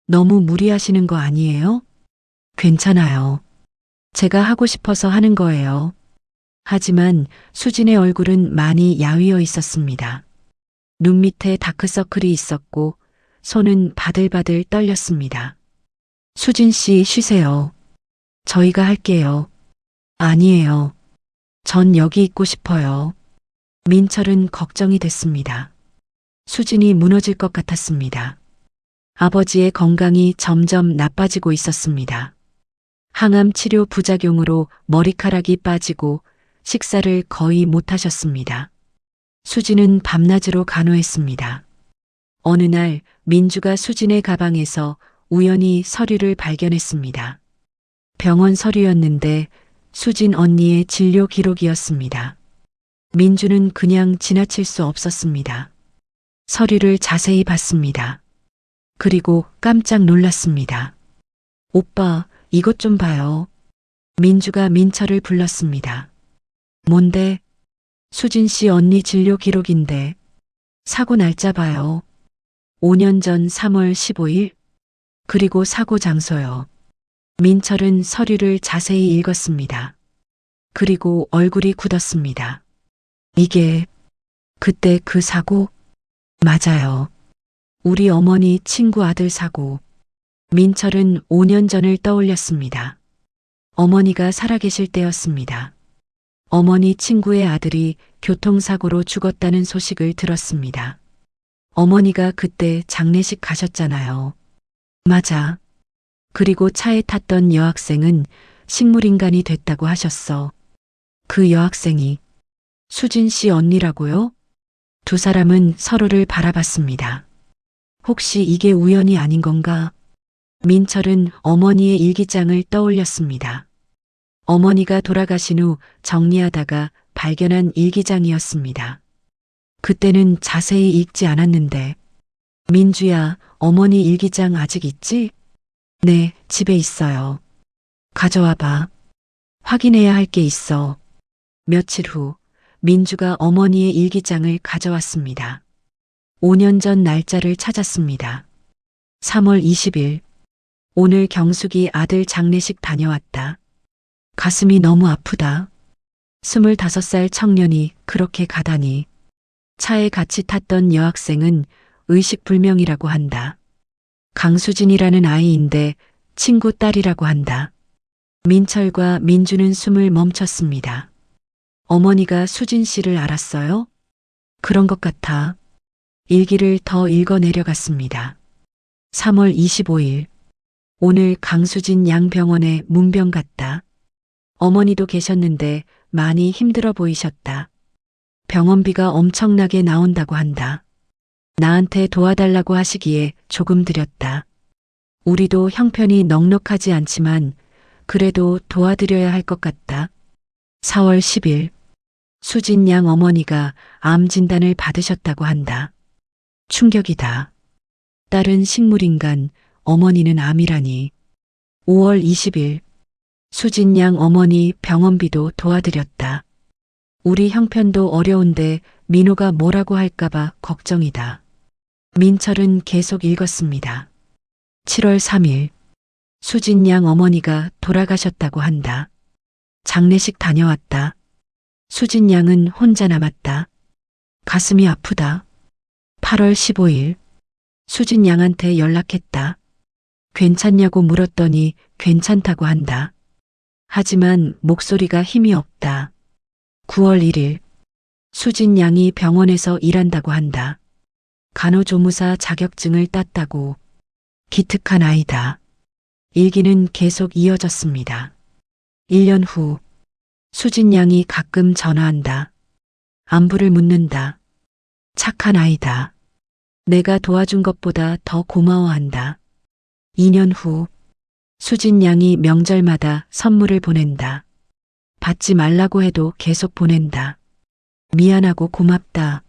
너무 무리하시는 거 아니에요? 괜찮아요. 제가 하고 싶어서 하는 거예요. 하지만 수진의 얼굴은 많이 야위어 있었습니다. 눈 밑에 다크서클이 있었고 손은 바들바들 떨렸습니다. 수진 씨 쉬세요. 저희가 할게요. 아니에요. 전 여기 있고 싶어요. 민철은 걱정이 됐습니다. 수진이 무너질 것 같았습니다. 아버지의 건강이 점점 나빠지고 있었습니다. 항암 치료 부작용으로 머리카락이 빠지고 식사를 거의 못하셨습니다. 수진은 밤낮으로 간호했습니다. 어느 날 민주가 수진의 가방에서 우연히 서류를 발견했습니다. 병원 서류였는데 수진 언니의 진료 기록이었습니다. 민주는 그냥 지나칠 수 없었습니다. 서류를 자세히 봤습니다. 그리고 깜짝 놀랐습니다. 오빠, 이것 좀 봐요. 민주가 민철을 불렀습니다. 뭔데? 수진 씨 언니 진료 기록인데. 사고 날짜 봐요. 5년 전 3월 15일. 그리고 사고 장소요. 민철은 서류를 자세히 읽었습니다. 그리고 얼굴이 굳었습니다. 이게 그때 그 사고? 맞아요. 우리 어머니 친구 아들 사고. 민철은 5년 전을 떠올렸습니다. 어머니가 살아계실 때였습니다. 어머니 친구의 아들이 교통사고로 죽었다는 소식을 들었습니다. 어머니가 그때 장례식 가셨잖아요. 맞아. 그리고 차에 탔던 여학생은 식물인간이 됐다고 하셨어. 그 여학생이 수진 씨 언니라고요? 두 사람은 서로를 바라봤습니다. 혹시 이게 우연이 아닌 건가? 민철은 어머니의 일기장을 떠올렸습니다. 어머니가 돌아가신 후 정리하다가 발견한 일기장이었습니다. 그때는 자세히 읽지 않았는데. 민주야, 어머니 일기장 아직 있지? 네, 집에 있어요. 가져와 봐. 확인해야 할 게 있어. 며칠 후 민주가 어머니의 일기장을 가져왔습니다. 5년 전 날짜를 찾았습니다. 3월 20일. 오늘 경숙이 아들 장례식 다녀왔다. 가슴이 너무 아프다. 25살 청년이 그렇게 가다니. 차에 같이 탔던 여학생은 의식불명이라고 한다. 강수진이라는 아이인데 친구 딸이라고 한다. 민철과 민주는 숨을 멈췄습니다. 어머니가 수진 씨를 알았어요? 그런 것 같아. 일기를 더 읽어 내려갔습니다. 3월 25일. 오늘 강수진 양 병원에 문병 갔다. 어머니도 계셨는데 많이 힘들어 보이셨다. 병원비가 엄청나게 나온다고 한다. 나한테 도와달라고 하시기에 조금 드렸다. 우리도 형편이 넉넉하지 않지만 그래도 도와드려야 할 것 같다. 4월 10일. 수진 양 어머니가 암 진단을 받으셨다고 한다. 충격이다. 딸은 식물인간, 어머니는 암이라니. 5월 20일. 수진 양 어머니 병원비도 도와드렸다. 우리 형편도 어려운데 민호가 뭐라고 할까봐 걱정이다. 민철은 계속 읽었습니다. 7월 3일. 수진 양 어머니가 돌아가셨다고 한다. 장례식 다녀왔다. 수진 양은 혼자 남았다. 가슴이 아프다. 8월 15일. 수진 양한테 연락했다. 괜찮냐고 물었더니 괜찮다고 한다. 하지만 목소리가 힘이 없다. 9월 1일. 수진 양이 병원에서 일한다고 한다. 간호조무사 자격증을 땄다고. 기특한 아이다. 일기는 계속 이어졌습니다. 1년 후. 수진 양이 가끔 전화한다. 안부를 묻는다. 착한 아이다. 내가 도와준 것보다 더 고마워한다. 2년 후. 수진 양이 명절마다 선물을 보낸다. 받지 말라고 해도 계속 보낸다. 미안하고 고맙다.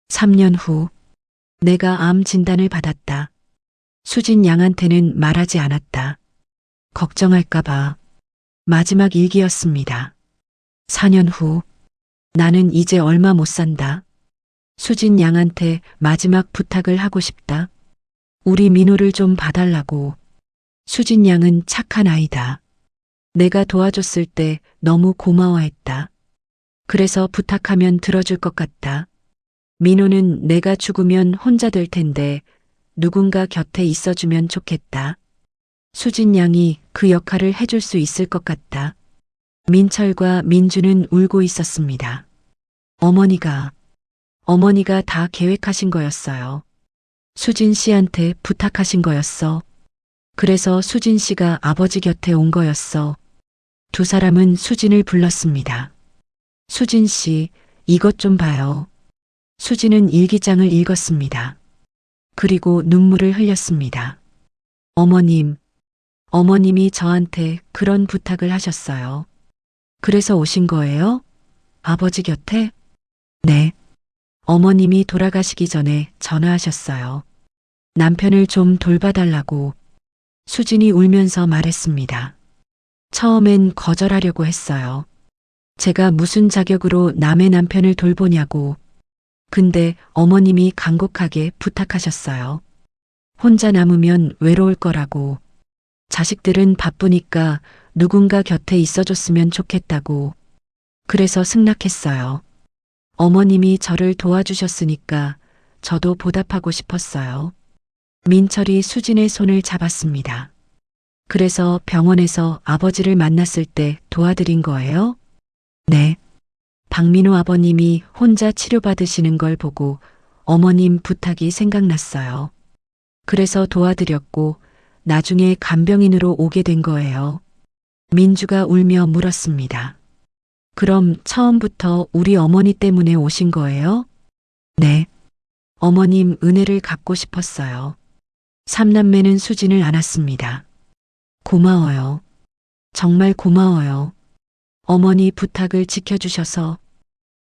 3년 후. 내가 암 진단을 받았다. 수진 양한테는 말하지 않았다. 걱정할까봐. 마지막 일기였습니다. 4년 후. 나는 이제 얼마 못 산다. 수진 양한테 마지막 부탁을 하고 싶다. 우리 민호를 좀 봐달라고. 수진 양은 착한 아이다. 내가 도와줬을 때 너무 고마워했다. 그래서 부탁하면 들어줄 것 같다. 민호는 내가 죽으면 혼자 될 텐데 누군가 곁에 있어주면 좋겠다. 수진 양이 그 역할을 해줄 수 있을 것 같다. 민철과 민주는 울고 있었습니다. 어머니가 다 계획하신 거였어요. 수진 씨한테 부탁하신 거였어. 그래서 수진 씨가 아버지 곁에 온 거였어. 두 사람은 수진을 불렀습니다. 수진 씨, 이것 좀 봐요. 수진은 일기장을 읽었습니다. 그리고 눈물을 흘렸습니다. 어머님이 저한테 그런 부탁을 하셨어요. 그래서 오신 거예요? 아버지 곁에? 네. 어머님이 돌아가시기 전에 전화하셨어요. 남편을 좀 돌봐달라고. 수진이 울면서 말했습니다. 처음엔 거절하려고 했어요. 제가 무슨 자격으로 남의 남편을 돌보냐고. 근데 어머님이 간곡하게 부탁하셨어요. 혼자 남으면 외로울 거라고. 자식들은 바쁘니까 누군가 곁에 있어줬으면 좋겠다고. 그래서 승낙했어요. 어머님이 저를 도와주셨으니까 저도 보답하고 싶었어요. 민철이 수진의 손을 잡았습니다. 그래서 병원에서 아버지를 만났을 때 도와드린 거예요? 네. 박민호 아버님이 혼자 치료받으시는 걸 보고 어머님 부탁이 생각났어요. 그래서 도와드렸고 나중에 간병인으로 오게 된 거예요. 민주가 울며 물었습니다. 그럼 처음부터 우리 어머니 때문에 오신 거예요? 네. 어머님 은혜를 갚고 싶었어요. 삼남매는 수진을 안았습니다. 고마워요. 정말 고마워요. 어머니 부탁을 지켜주셔서.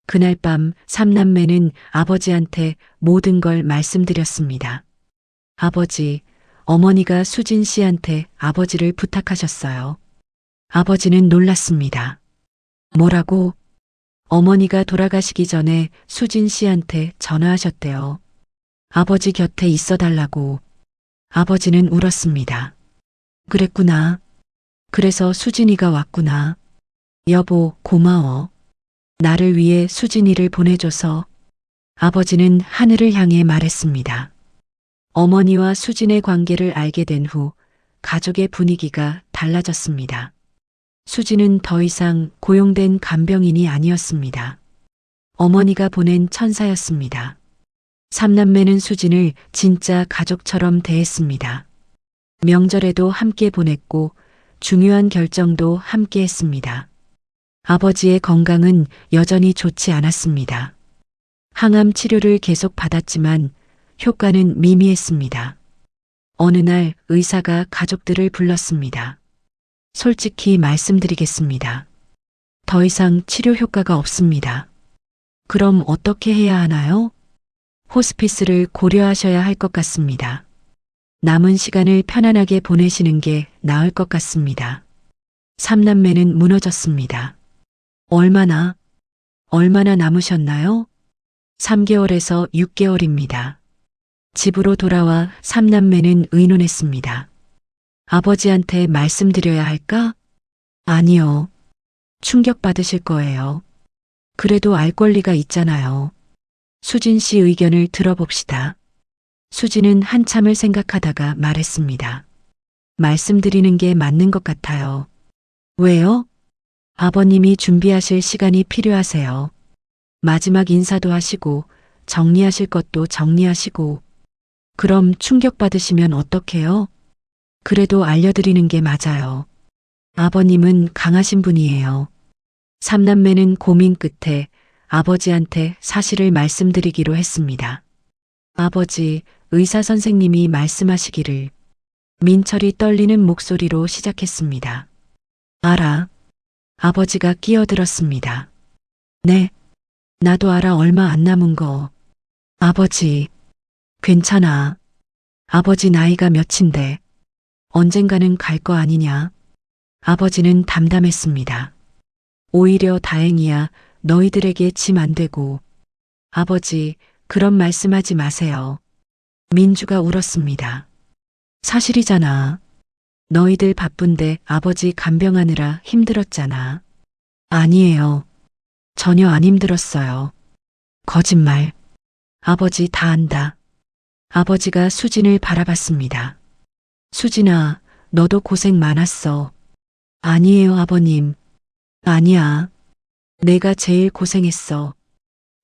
그날 밤 삼남매는 아버지한테 모든 걸 말씀드렸습니다. 아버지, 어머니가 수진 씨한테 아버지를 부탁하셨어요. 아버지는 놀랐습니다. 뭐라고? 어머니가 돌아가시기 전에 수진 씨한테 전화하셨대요. 아버지 곁에 있어 달라고. 아버지는 울었습니다. 그랬구나. 그래서 수진이가 왔구나. 여보, 고마워. 나를 위해 수진이를 보내줘서. 아버지는 하늘을 향해 말했습니다. 어머니와 수진의 관계를 알게 된 후 가족의 분위기가 달라졌습니다. 수진은 더 이상 고용된 간병인이 아니었습니다. 어머니가 보낸 천사였습니다. 삼남매는 수진을 진짜 가족처럼 대했습니다. 명절에도 함께 보냈고 중요한 결정도 함께 했습니다. 아버지의 건강은 여전히 좋지 않았습니다. 항암 치료를 계속 받았지만 효과는 미미했습니다. 어느 날 의사가 가족들을 불렀습니다. 솔직히 말씀드리겠습니다. 더 이상 치료 효과가 없습니다. 그럼 어떻게 해야 하나요? 호스피스를 고려하셔야 할 것 같습니다. 남은 시간을 편안하게 보내시는 게 나을 것 같습니다. 삼남매는 무너졌습니다. 얼마나 남으셨나요? 3개월에서 6개월입니다. 집으로 돌아와 삼남매는 의논했습니다. 아버지한테 말씀드려야 할까? 아니요. 충격받으실 거예요. 그래도 알 권리가 있잖아요. 수진 씨 의견을 들어봅시다. 수진은 한참을 생각하다가 말했습니다. 말씀드리는 게 맞는 것 같아요. 왜요? 아버님이 준비하실 시간이 필요하세요. 마지막 인사도 하시고 정리하실 것도 정리하시고. 그럼 충격받으시면 어떡해요? 그래도 알려드리는 게 맞아요. 아버님은 강하신 분이에요. 삼남매는 고민 끝에 아버지한테 사실을 말씀드리기로 했습니다. 아버지, 의사 선생님이 말씀하시기를. 민철이 떨리는 목소리로 시작했습니다. 알아. 아버지가 끼어들었습니다. 네. 나도 알아. 얼마 안 남은 거. 아버지. 괜찮아. 아버지 나이가 몇인데. 언젠가는 갈 거 아니냐. 아버지는 담담했습니다. 오히려 다행이야. 너희들에게 짐 안 되고. 아버지, 그런 말씀하지 마세요. 민주가 울었습니다. 사실이잖아. 너희들 바쁜데 아버지 간병하느라 힘들었잖아. 아니에요. 전혀 안 힘들었어요. 거짓말. 아버지 다 안다. 아버지가 수진을 바라봤습니다. 수진아, 너도 고생 많았어. 아니에요, 아버님. 아니야. 내가 제일 고생했어.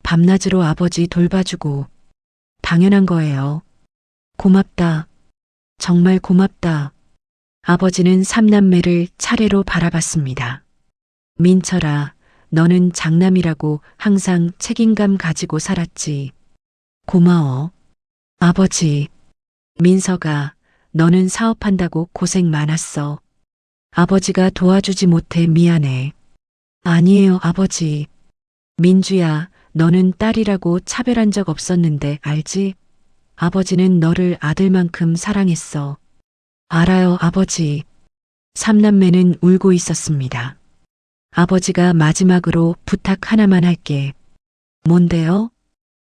밤낮으로 아버지 돌봐주고. 당연한 거예요. 고맙다. 정말 고맙다. 아버지는 삼남매를 차례로 바라봤습니다. 민철아, 너는 장남이라고 항상 책임감 가지고 살았지. 고마워. 아버지. 민서가, 너는 사업한다고 고생 많았어. 아버지가 도와주지 못해 미안해. 아니에요, 아버지. 민주야, 너는 딸이라고 차별한 적 없었는데 알지? 아버지는 너를 아들만큼 사랑했어. 알아요, 아버지. 삼남매는 울고 있었습니다. 아버지가 마지막으로 부탁 하나만 할게. 뭔데요?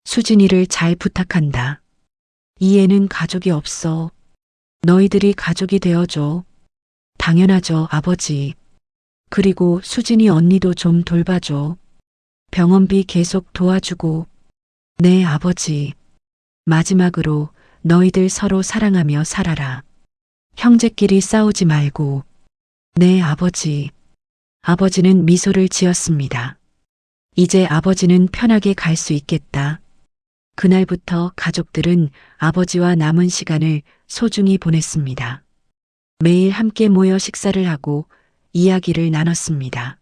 수진이를 잘 부탁한다. 이 애는 가족이 없어. 너희들이 가족이 되어줘. 당연하죠, 아버지. 그리고 수진이 언니도 좀 돌봐줘. 병원비 계속 도와주고. 네, 아버지. 마지막으로 너희들 서로 사랑하며 살아라. 형제끼리 싸우지 말고. 네, 아버지. 아버지는 미소를 지었습니다. 이제 아버지는 편하게 갈 수 있겠다. 그날부터 가족들은 아버지와 남은 시간을 소중히 보냈습니다. 매일 함께 모여 식사를 하고 이야기를 나눴습니다.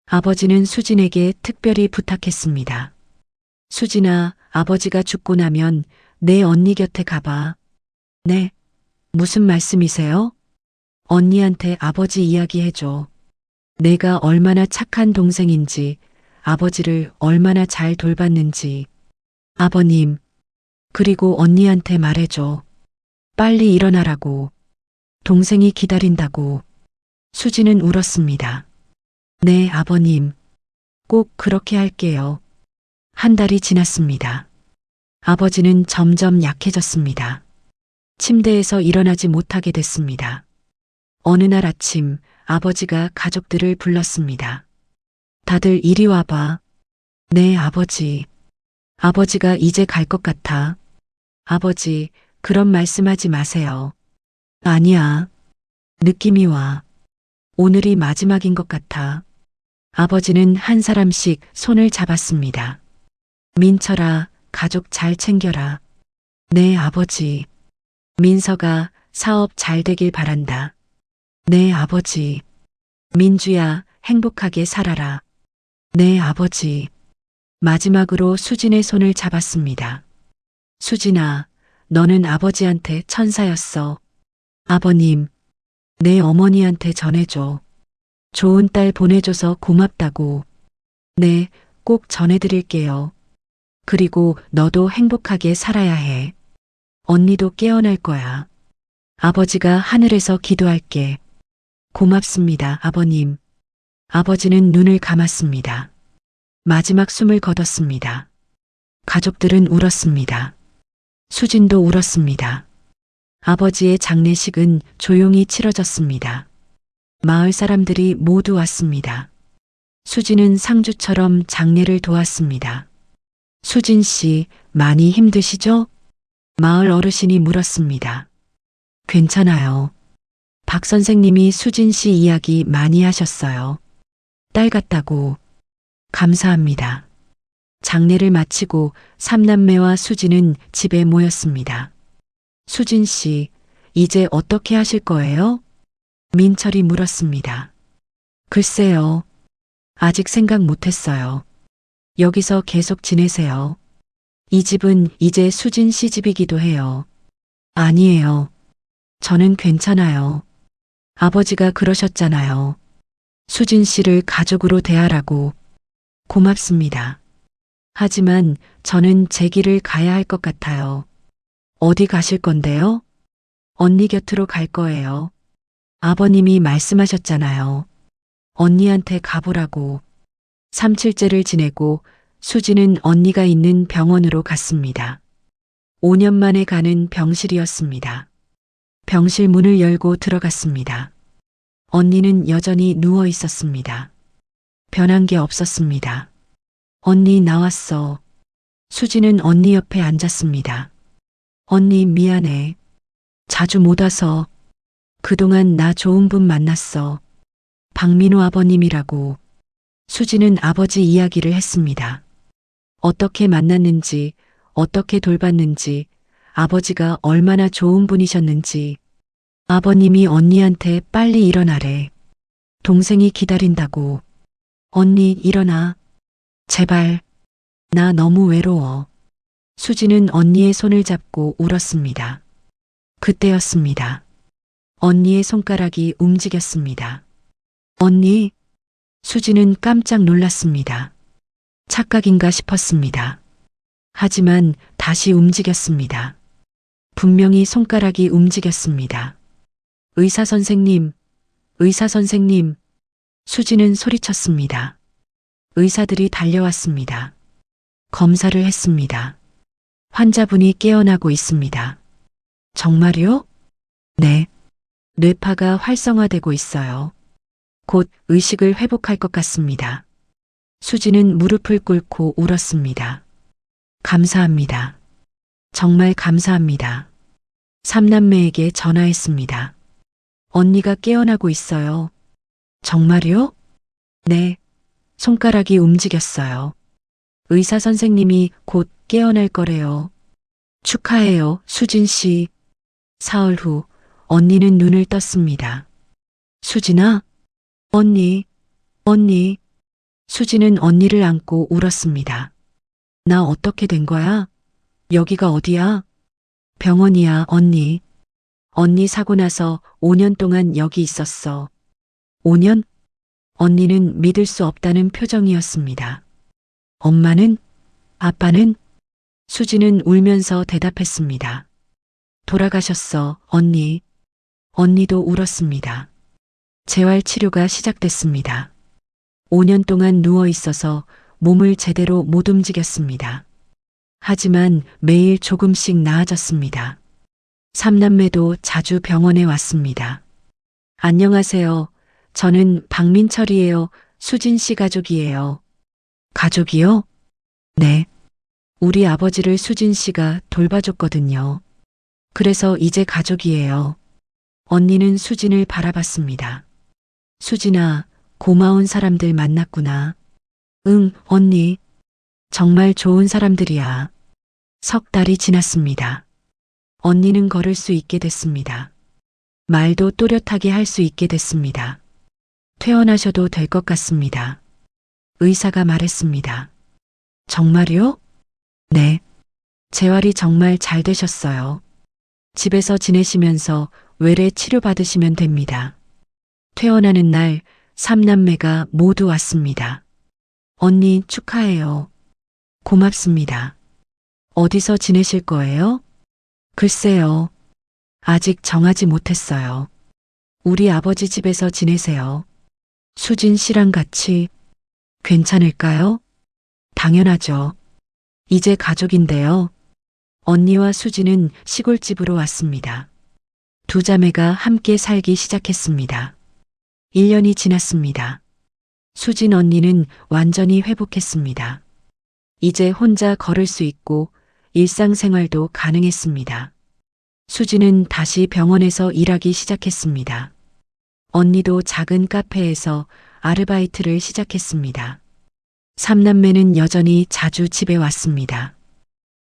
아버지는 수진에게 특별히 부탁했습니다. 수진아, 아버지가 죽고 나면 내 언니 곁에 가봐. 네. 무슨 말씀이세요? 언니한테 아버지 이야기해줘. 내가 얼마나 착한 동생인지, 아버지를 얼마나 잘 돌봤는지. 아버님, 그리고 언니한테 말해줘. 빨리 일어나라고. 동생이 기다린다고. 수지는 울었습니다. 네, 아버님. 꼭 그렇게 할게요. 한 달이 지났습니다. 아버지는 점점 약해졌습니다. 침대에서 일어나지 못하게 됐습니다. 어느 날 아침 아버지가 가족들을 불렀습니다. 다들 이리 와봐. 네, 아버지. 아버지가 이제 갈 것 같아. 아버지, 그런 말씀하지 마세요. 아니야. 느낌이 와. 오늘이 마지막인 것 같아. 아버지는 한 사람씩 손을 잡았습니다. 민철아, 가족 잘 챙겨라. 네, 아버지. 민서가 사업 잘 되길 바란다. 네, 아버지. 민주야, 행복하게 살아라. 네, 아버지. 마지막으로 수진의 손을 잡았습니다. 수진아, 너는 아버지한테 천사였어. 아버님, 내 어머니한테 전해줘. 좋은 딸 보내줘서 고맙다고. 네, 꼭 전해드릴게요. 그리고 너도 행복하게 살아야 해. 언니도 깨어날 거야. 아버지가 하늘에서 기도할게. 고맙습니다, 아버님. 아버지는 눈을 감았습니다. 마지막 숨을 거뒀습니다. 가족들은 울었습니다. 수진도 울었습니다. 아버지의 장례식은 조용히 치러졌습니다. 마을 사람들이 모두 왔습니다. 수지는 상주처럼 장례를 도왔습니다. 수진 씨, 많이 힘드시죠? 마을 어르신이 물었습니다. 괜찮아요. 박 선생님이 수진 씨 이야기 많이 하셨어요. 딸 같다고. 감사합니다. 장례를 마치고 삼남매와 수진은 집에 모였습니다. 수진 씨, 이제 어떻게 하실 거예요? 민철이 물었습니다. 글쎄요. 아직 생각 못했어요. 여기서 계속 지내세요. 이 집은 이제 수진 씨 집이기도 해요. 아니에요. 저는 괜찮아요. 아버지가 그러셨잖아요. 수진 씨를 가족으로 대하라고. 고맙습니다. 하지만 저는 제 길을 가야 할 것 같아요. 어디 가실 건데요? 언니 곁으로 갈 거예요. 아버님이 말씀하셨잖아요. 언니한테 가보라고. 3일째를 지내고 수지는 언니가 있는 병원으로 갔습니다. 5년 만에 가는 병실이었습니다. 병실 문을 열고 들어갔습니다. 언니는 여전히 누워 있었습니다. 변한 게 없었습니다. 언니 나왔어. 수지는 언니 옆에 앉았습니다. 언니 미안해. 자주 못 와서. 그동안 나 좋은 분 만났어. 박민호 아버님이라고. 수지는 아버지 이야기를 했습니다. 어떻게 만났는지, 어떻게 돌봤는지, 아버지가 얼마나 좋은 분이셨는지, 아버님이 언니한테 빨리 일어나래. 동생이 기다린다고. 언니 일어나. 제발. 나 너무 외로워. 수지는 언니의 손을 잡고 울었습니다. 그때였습니다. 언니의 손가락이 움직였습니다. 언니. 수지는 깜짝 놀랐습니다. 착각인가 싶었습니다. 하지만 다시 움직였습니다. 분명히 손가락이 움직였습니다. 의사 선생님, 의사 선생님. 수지는 소리쳤습니다. 의사들이 달려왔습니다. 검사를 했습니다. 환자분이 깨어나고 있습니다. 정말요? 네. 뇌파가 활성화되고 있어요. 곧 의식을 회복할 것 같습니다. 수지는 무릎을 꿇고 울었습니다. 감사합니다. 정말 감사합니다. 삼남매에게 전화했습니다. 언니가 깨어나고 있어요. 정말요? 네. 손가락이 움직였어요. 의사 선생님이 곧 깨어날 거래요. 축하해요, 수진 씨. 사흘 후 언니는 눈을 떴습니다. 수진아? 언니, 언니. 수지는 언니를 안고 울었습니다. 나 어떻게 된 거야? 여기가 어디야? 병원이야, 언니. 언니 사고 나서 5년 동안 여기 있었어. 5년? 언니는 믿을 수 없다는 표정이었습니다. 엄마는? 아빠는? 수지는 울면서 대답했습니다. 돌아가셨어, 언니. 언니도 울었습니다. 재활 치료가 시작됐습니다. 5년 동안 누워 있어서 몸을 제대로 못 움직였습니다. 하지만 매일 조금씩 나아졌습니다. 삼남매도 자주 병원에 왔습니다. 안녕하세요. 저는 박민철이에요. 수진 씨 가족이에요. 가족이요? 네. 우리 아버지를 수진 씨가 돌봐줬거든요. 그래서 이제 가족이에요. 언니는 수진을 바라봤습니다. 수진아, 고마운 사람들 만났구나. 응, 언니. 정말 좋은 사람들이야. 석 달이 지났습니다. 언니는 걸을 수 있게 됐습니다. 말도 또렷하게 할 수 있게 됐습니다. 퇴원하셔도 될 것 같습니다. 의사가 말했습니다. 정말요? 네. 재활이 정말 잘 되셨어요. 집에서 지내시면서 외래 치료받으시면 됩니다. 퇴원하는 날 삼남매가 모두 왔습니다. 언니 축하해요. 고맙습니다. 어디서 지내실 거예요? 글쎄요. 아직 정하지 못했어요. 우리 아버지 집에서 지내세요. 수진 씨랑 같이. 괜찮을까요? 당연하죠. 이제 가족인데요. 언니와 수진은 시골집으로 왔습니다. 두 자매가 함께 살기 시작했습니다. 1년이 지났습니다. 수진 언니는 완전히 회복했습니다. 이제 혼자 걸을 수 있고 일상생활도 가능했습니다. 수진은 다시 병원에서 일하기 시작했습니다. 언니도 작은 카페에서 아르바이트를 시작했습니다. 삼남매는 여전히 자주 집에 왔습니다.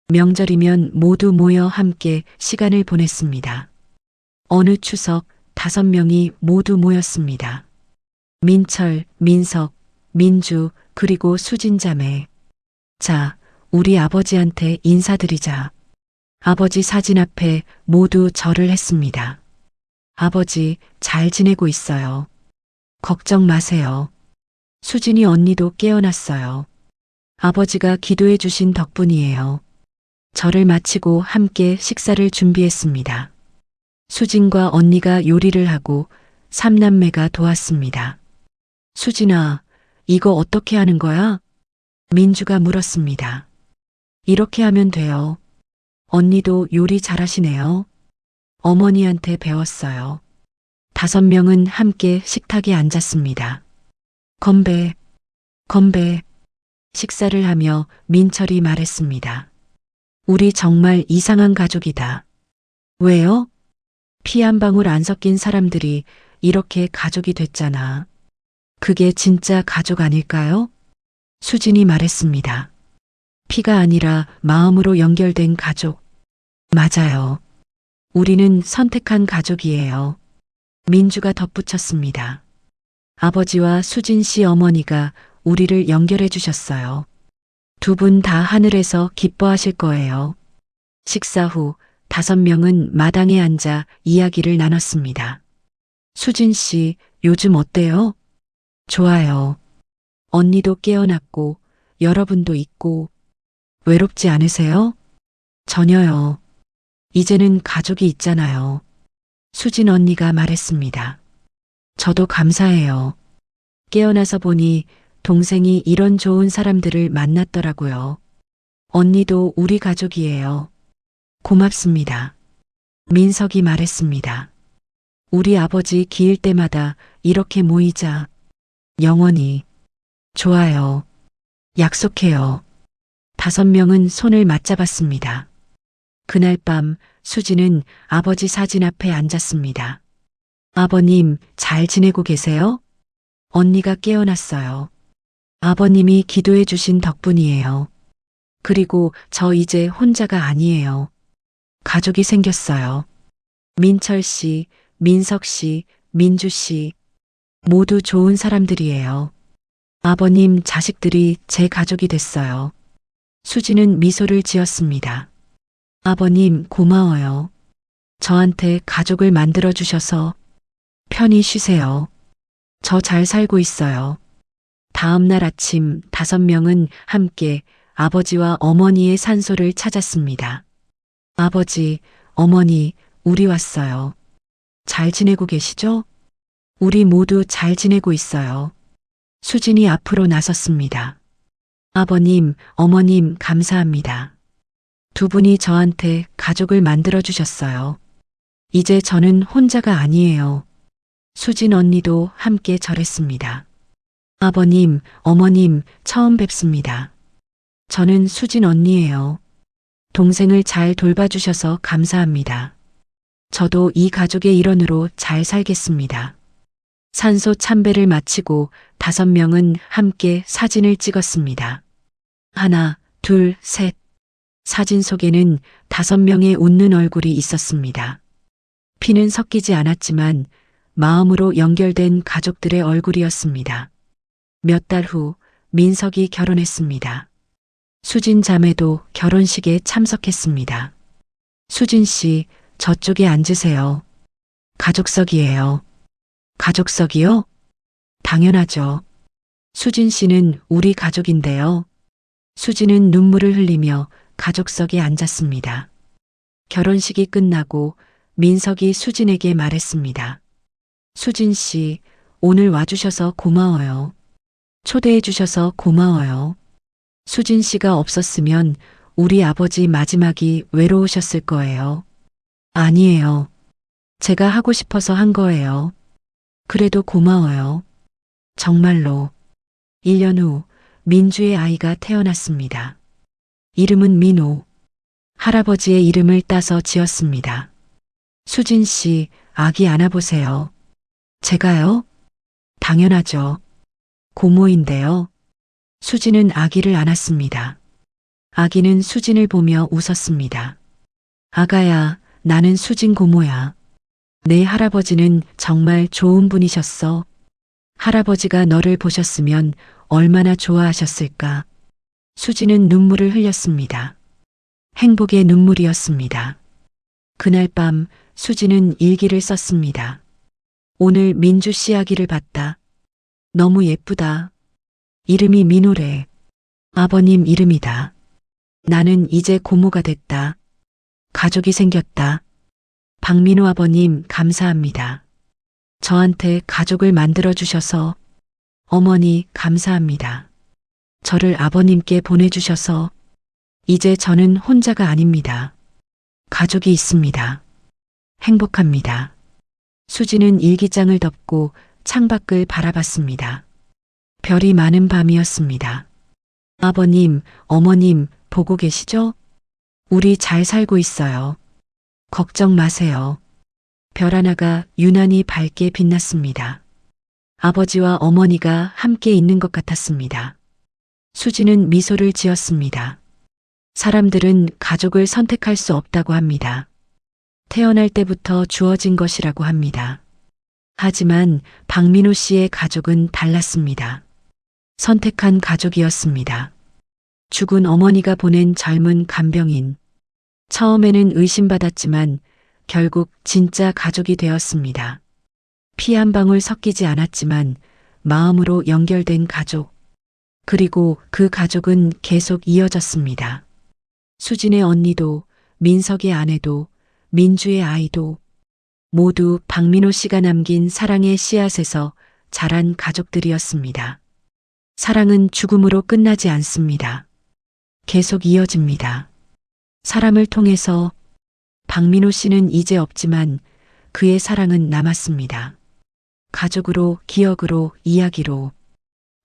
명절이면 모두 모여 함께 시간을 보냈습니다. 어느 추석 5명이 모두 모였습니다. 민철, 민석, 민주, 그리고 수진 자매. 자, 우리 아버지한테 인사드리자. 아버지 사진 앞에 모두 절을 했습니다. 아버지, 잘 지내고 있어요. 걱정 마세요. 수진이 언니도 깨어났어요. 아버지가 기도해 주신 덕분이에요. 절을 마치고 함께 식사를 준비했습니다. 수진과 언니가 요리를 하고 삼남매가 도왔습니다. 수진아, 이거 어떻게 하는 거야? 민주가 물었습니다. 이렇게 하면 돼요. 언니도 요리 잘하시네요. 어머니한테 배웠어요. 5명은 함께 식탁에 앉았습니다. 건배, 건배. 식사를 하며 민철이 말했습니다. 우리 정말 이상한 가족이다. 왜요? 피 한 방울 안 섞인 사람들이 이렇게 가족이 됐잖아. 그게 진짜 가족 아닐까요? 수진이 말했습니다. 피가 아니라 마음으로 연결된 가족. 맞아요. 우리는 선택한 가족이에요. 민주가 덧붙였습니다. 아버지와 수진 씨 어머니가 우리를 연결해 주셨어요. 두 분 다 하늘에서 기뻐하실 거예요. 식사 후 5명은 마당에 앉아 이야기를 나눴습니다. 수진 씨, 요즘 어때요? 좋아요. 언니도 깨어났고, 여러분도 있고, 외롭지 않으세요? 전혀요. 이제는 가족이 있잖아요. 수진 언니가 말했습니다. 저도 감사해요. 깨어나서 보니 동생이 이런 좋은 사람들을 만났더라고요. 언니도 우리 가족이에요. 고맙습니다. 민석이 말했습니다. 우리 아버지 기일 때마다 이렇게 모이자. 영원히. 좋아요. 약속해요. 5명은 손을 맞잡았습니다. 그날 밤 수진은 아버지 사진 앞에 앉았습니다. 아버님, 잘 지내고 계세요? 언니가 깨어났어요. 아버님이 기도해 주신 덕분이에요. 그리고 저 이제 혼자가 아니에요. 가족이 생겼어요. 민철 씨, 민석 씨, 민주 씨. 모두 좋은 사람들이에요. 아버님 자식들이 제 가족이 됐어요. 수진은 미소를 지었습니다. 아버님 고마워요. 저한테 가족을 만들어 주셔서 편히 쉬세요. 저 잘 살고 있어요. 다음 날 아침 5명은 함께 아버지와 어머니의 산소를 찾았습니다. 아버지, 어머니, 우리 왔어요. 잘 지내고 계시죠? 우리 모두 잘 지내고 있어요. 수진이 앞으로 나섰습니다. 아버님, 어머님, 감사합니다. 두 분이 저한테 가족을 만들어 주셨어요. 이제 저는 혼자가 아니에요. 수진 언니도 함께 절했습니다. 아버님, 어머님, 처음 뵙습니다. 저는 수진 언니예요. 동생을 잘 돌봐주셔서 감사합니다. 저도 이 가족의 일원으로 잘 살겠습니다. 산소 참배를 마치고 5명은 함께 사진을 찍었습니다. 하나, 둘, 셋. 사진 속에는 5명의 웃는 얼굴이 있었습니다. 피는 섞이지 않았지만 마음으로 연결된 가족들의 얼굴이었습니다. 몇 달 후 민석이 결혼했습니다. 수진 자매도 결혼식에 참석했습니다. 수진 씨, 저쪽에 앉으세요. 가족석이에요. 가족석이요? 당연하죠. 수진 씨는 우리 가족인데요. 수진은 눈물을 흘리며 가족석에 앉았습니다. 결혼식이 끝나고 민석이 수진에게 말했습니다. 수진 씨, 오늘 와주셔서 고마워요. 초대해 주셔서 고마워요. 수진 씨가 없었으면 우리 아버지 마지막이 외로우셨을 거예요. 아니에요. 제가 하고 싶어서 한 거예요. 그래도 고마워요. 정말로. 1년 후 민주의 아이가 태어났습니다. 이름은 민호. 할아버지의 이름을 따서 지었습니다. 수진 씨, 아기 안아보세요. 제가요? 당연하죠. 고모인데요. 수진은 아기를 안았습니다. 아기는 수진을 보며 웃었습니다. 아가야, 나는 수진 고모야. 내 할아버지는 정말 좋은 분이셨어. 할아버지가 너를 보셨으면 얼마나 좋아하셨을까. 수진은 눈물을 흘렸습니다. 행복의 눈물이었습니다. 그날 밤 수진은 일기를 썼습니다. 오늘 민주 씨 아기를 봤다. 너무 예쁘다. 이름이 민호래. 아버님 이름이다. 나는 이제 고모가 됐다. 가족이 생겼다. 박민호 아버님 감사합니다. 저한테 가족을 만들어 주셔서. 어머니 감사합니다. 저를 아버님께 보내주셔서. 이제 저는 혼자가 아닙니다. 가족이 있습니다. 행복합니다. 수지는 일기장을 덮고 창밖을 바라봤습니다. 별이 많은 밤이었습니다. 아버님, 어머님 보고 계시죠? 우리 잘 살고 있어요. 걱정 마세요. 별 하나가 유난히 밝게 빛났습니다. 아버지와 어머니가 함께 있는 것 같았습니다. 수지는 미소를 지었습니다. 사람들은 가족을 선택할 수 없다고 합니다. 태어날 때부터 주어진 것이라고 합니다. 하지만 박민호 씨의 가족은 달랐습니다. 선택한 가족이었습니다. 죽은 어머니가 보낸 젊은 간병인. 처음에는 의심받았지만 결국 진짜 가족이 되었습니다. 피 한 방울 섞이지 않았지만 마음으로 연결된 가족. 그리고 그 가족은 계속 이어졌습니다. 수진의 언니도, 민석의 아내도, 민주의 아이도 모두 박민호 씨가 남긴 사랑의 씨앗에서 자란 가족들이었습니다. 사랑은 죽음으로 끝나지 않습니다. 계속 이어집니다. 사람을 통해서. 박민호 씨는 이제 없지만 그의 사랑은 남았습니다. 가족으로, 기억으로, 이야기로.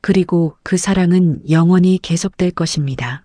그리고 그 사랑은 영원히 계속될 것입니다.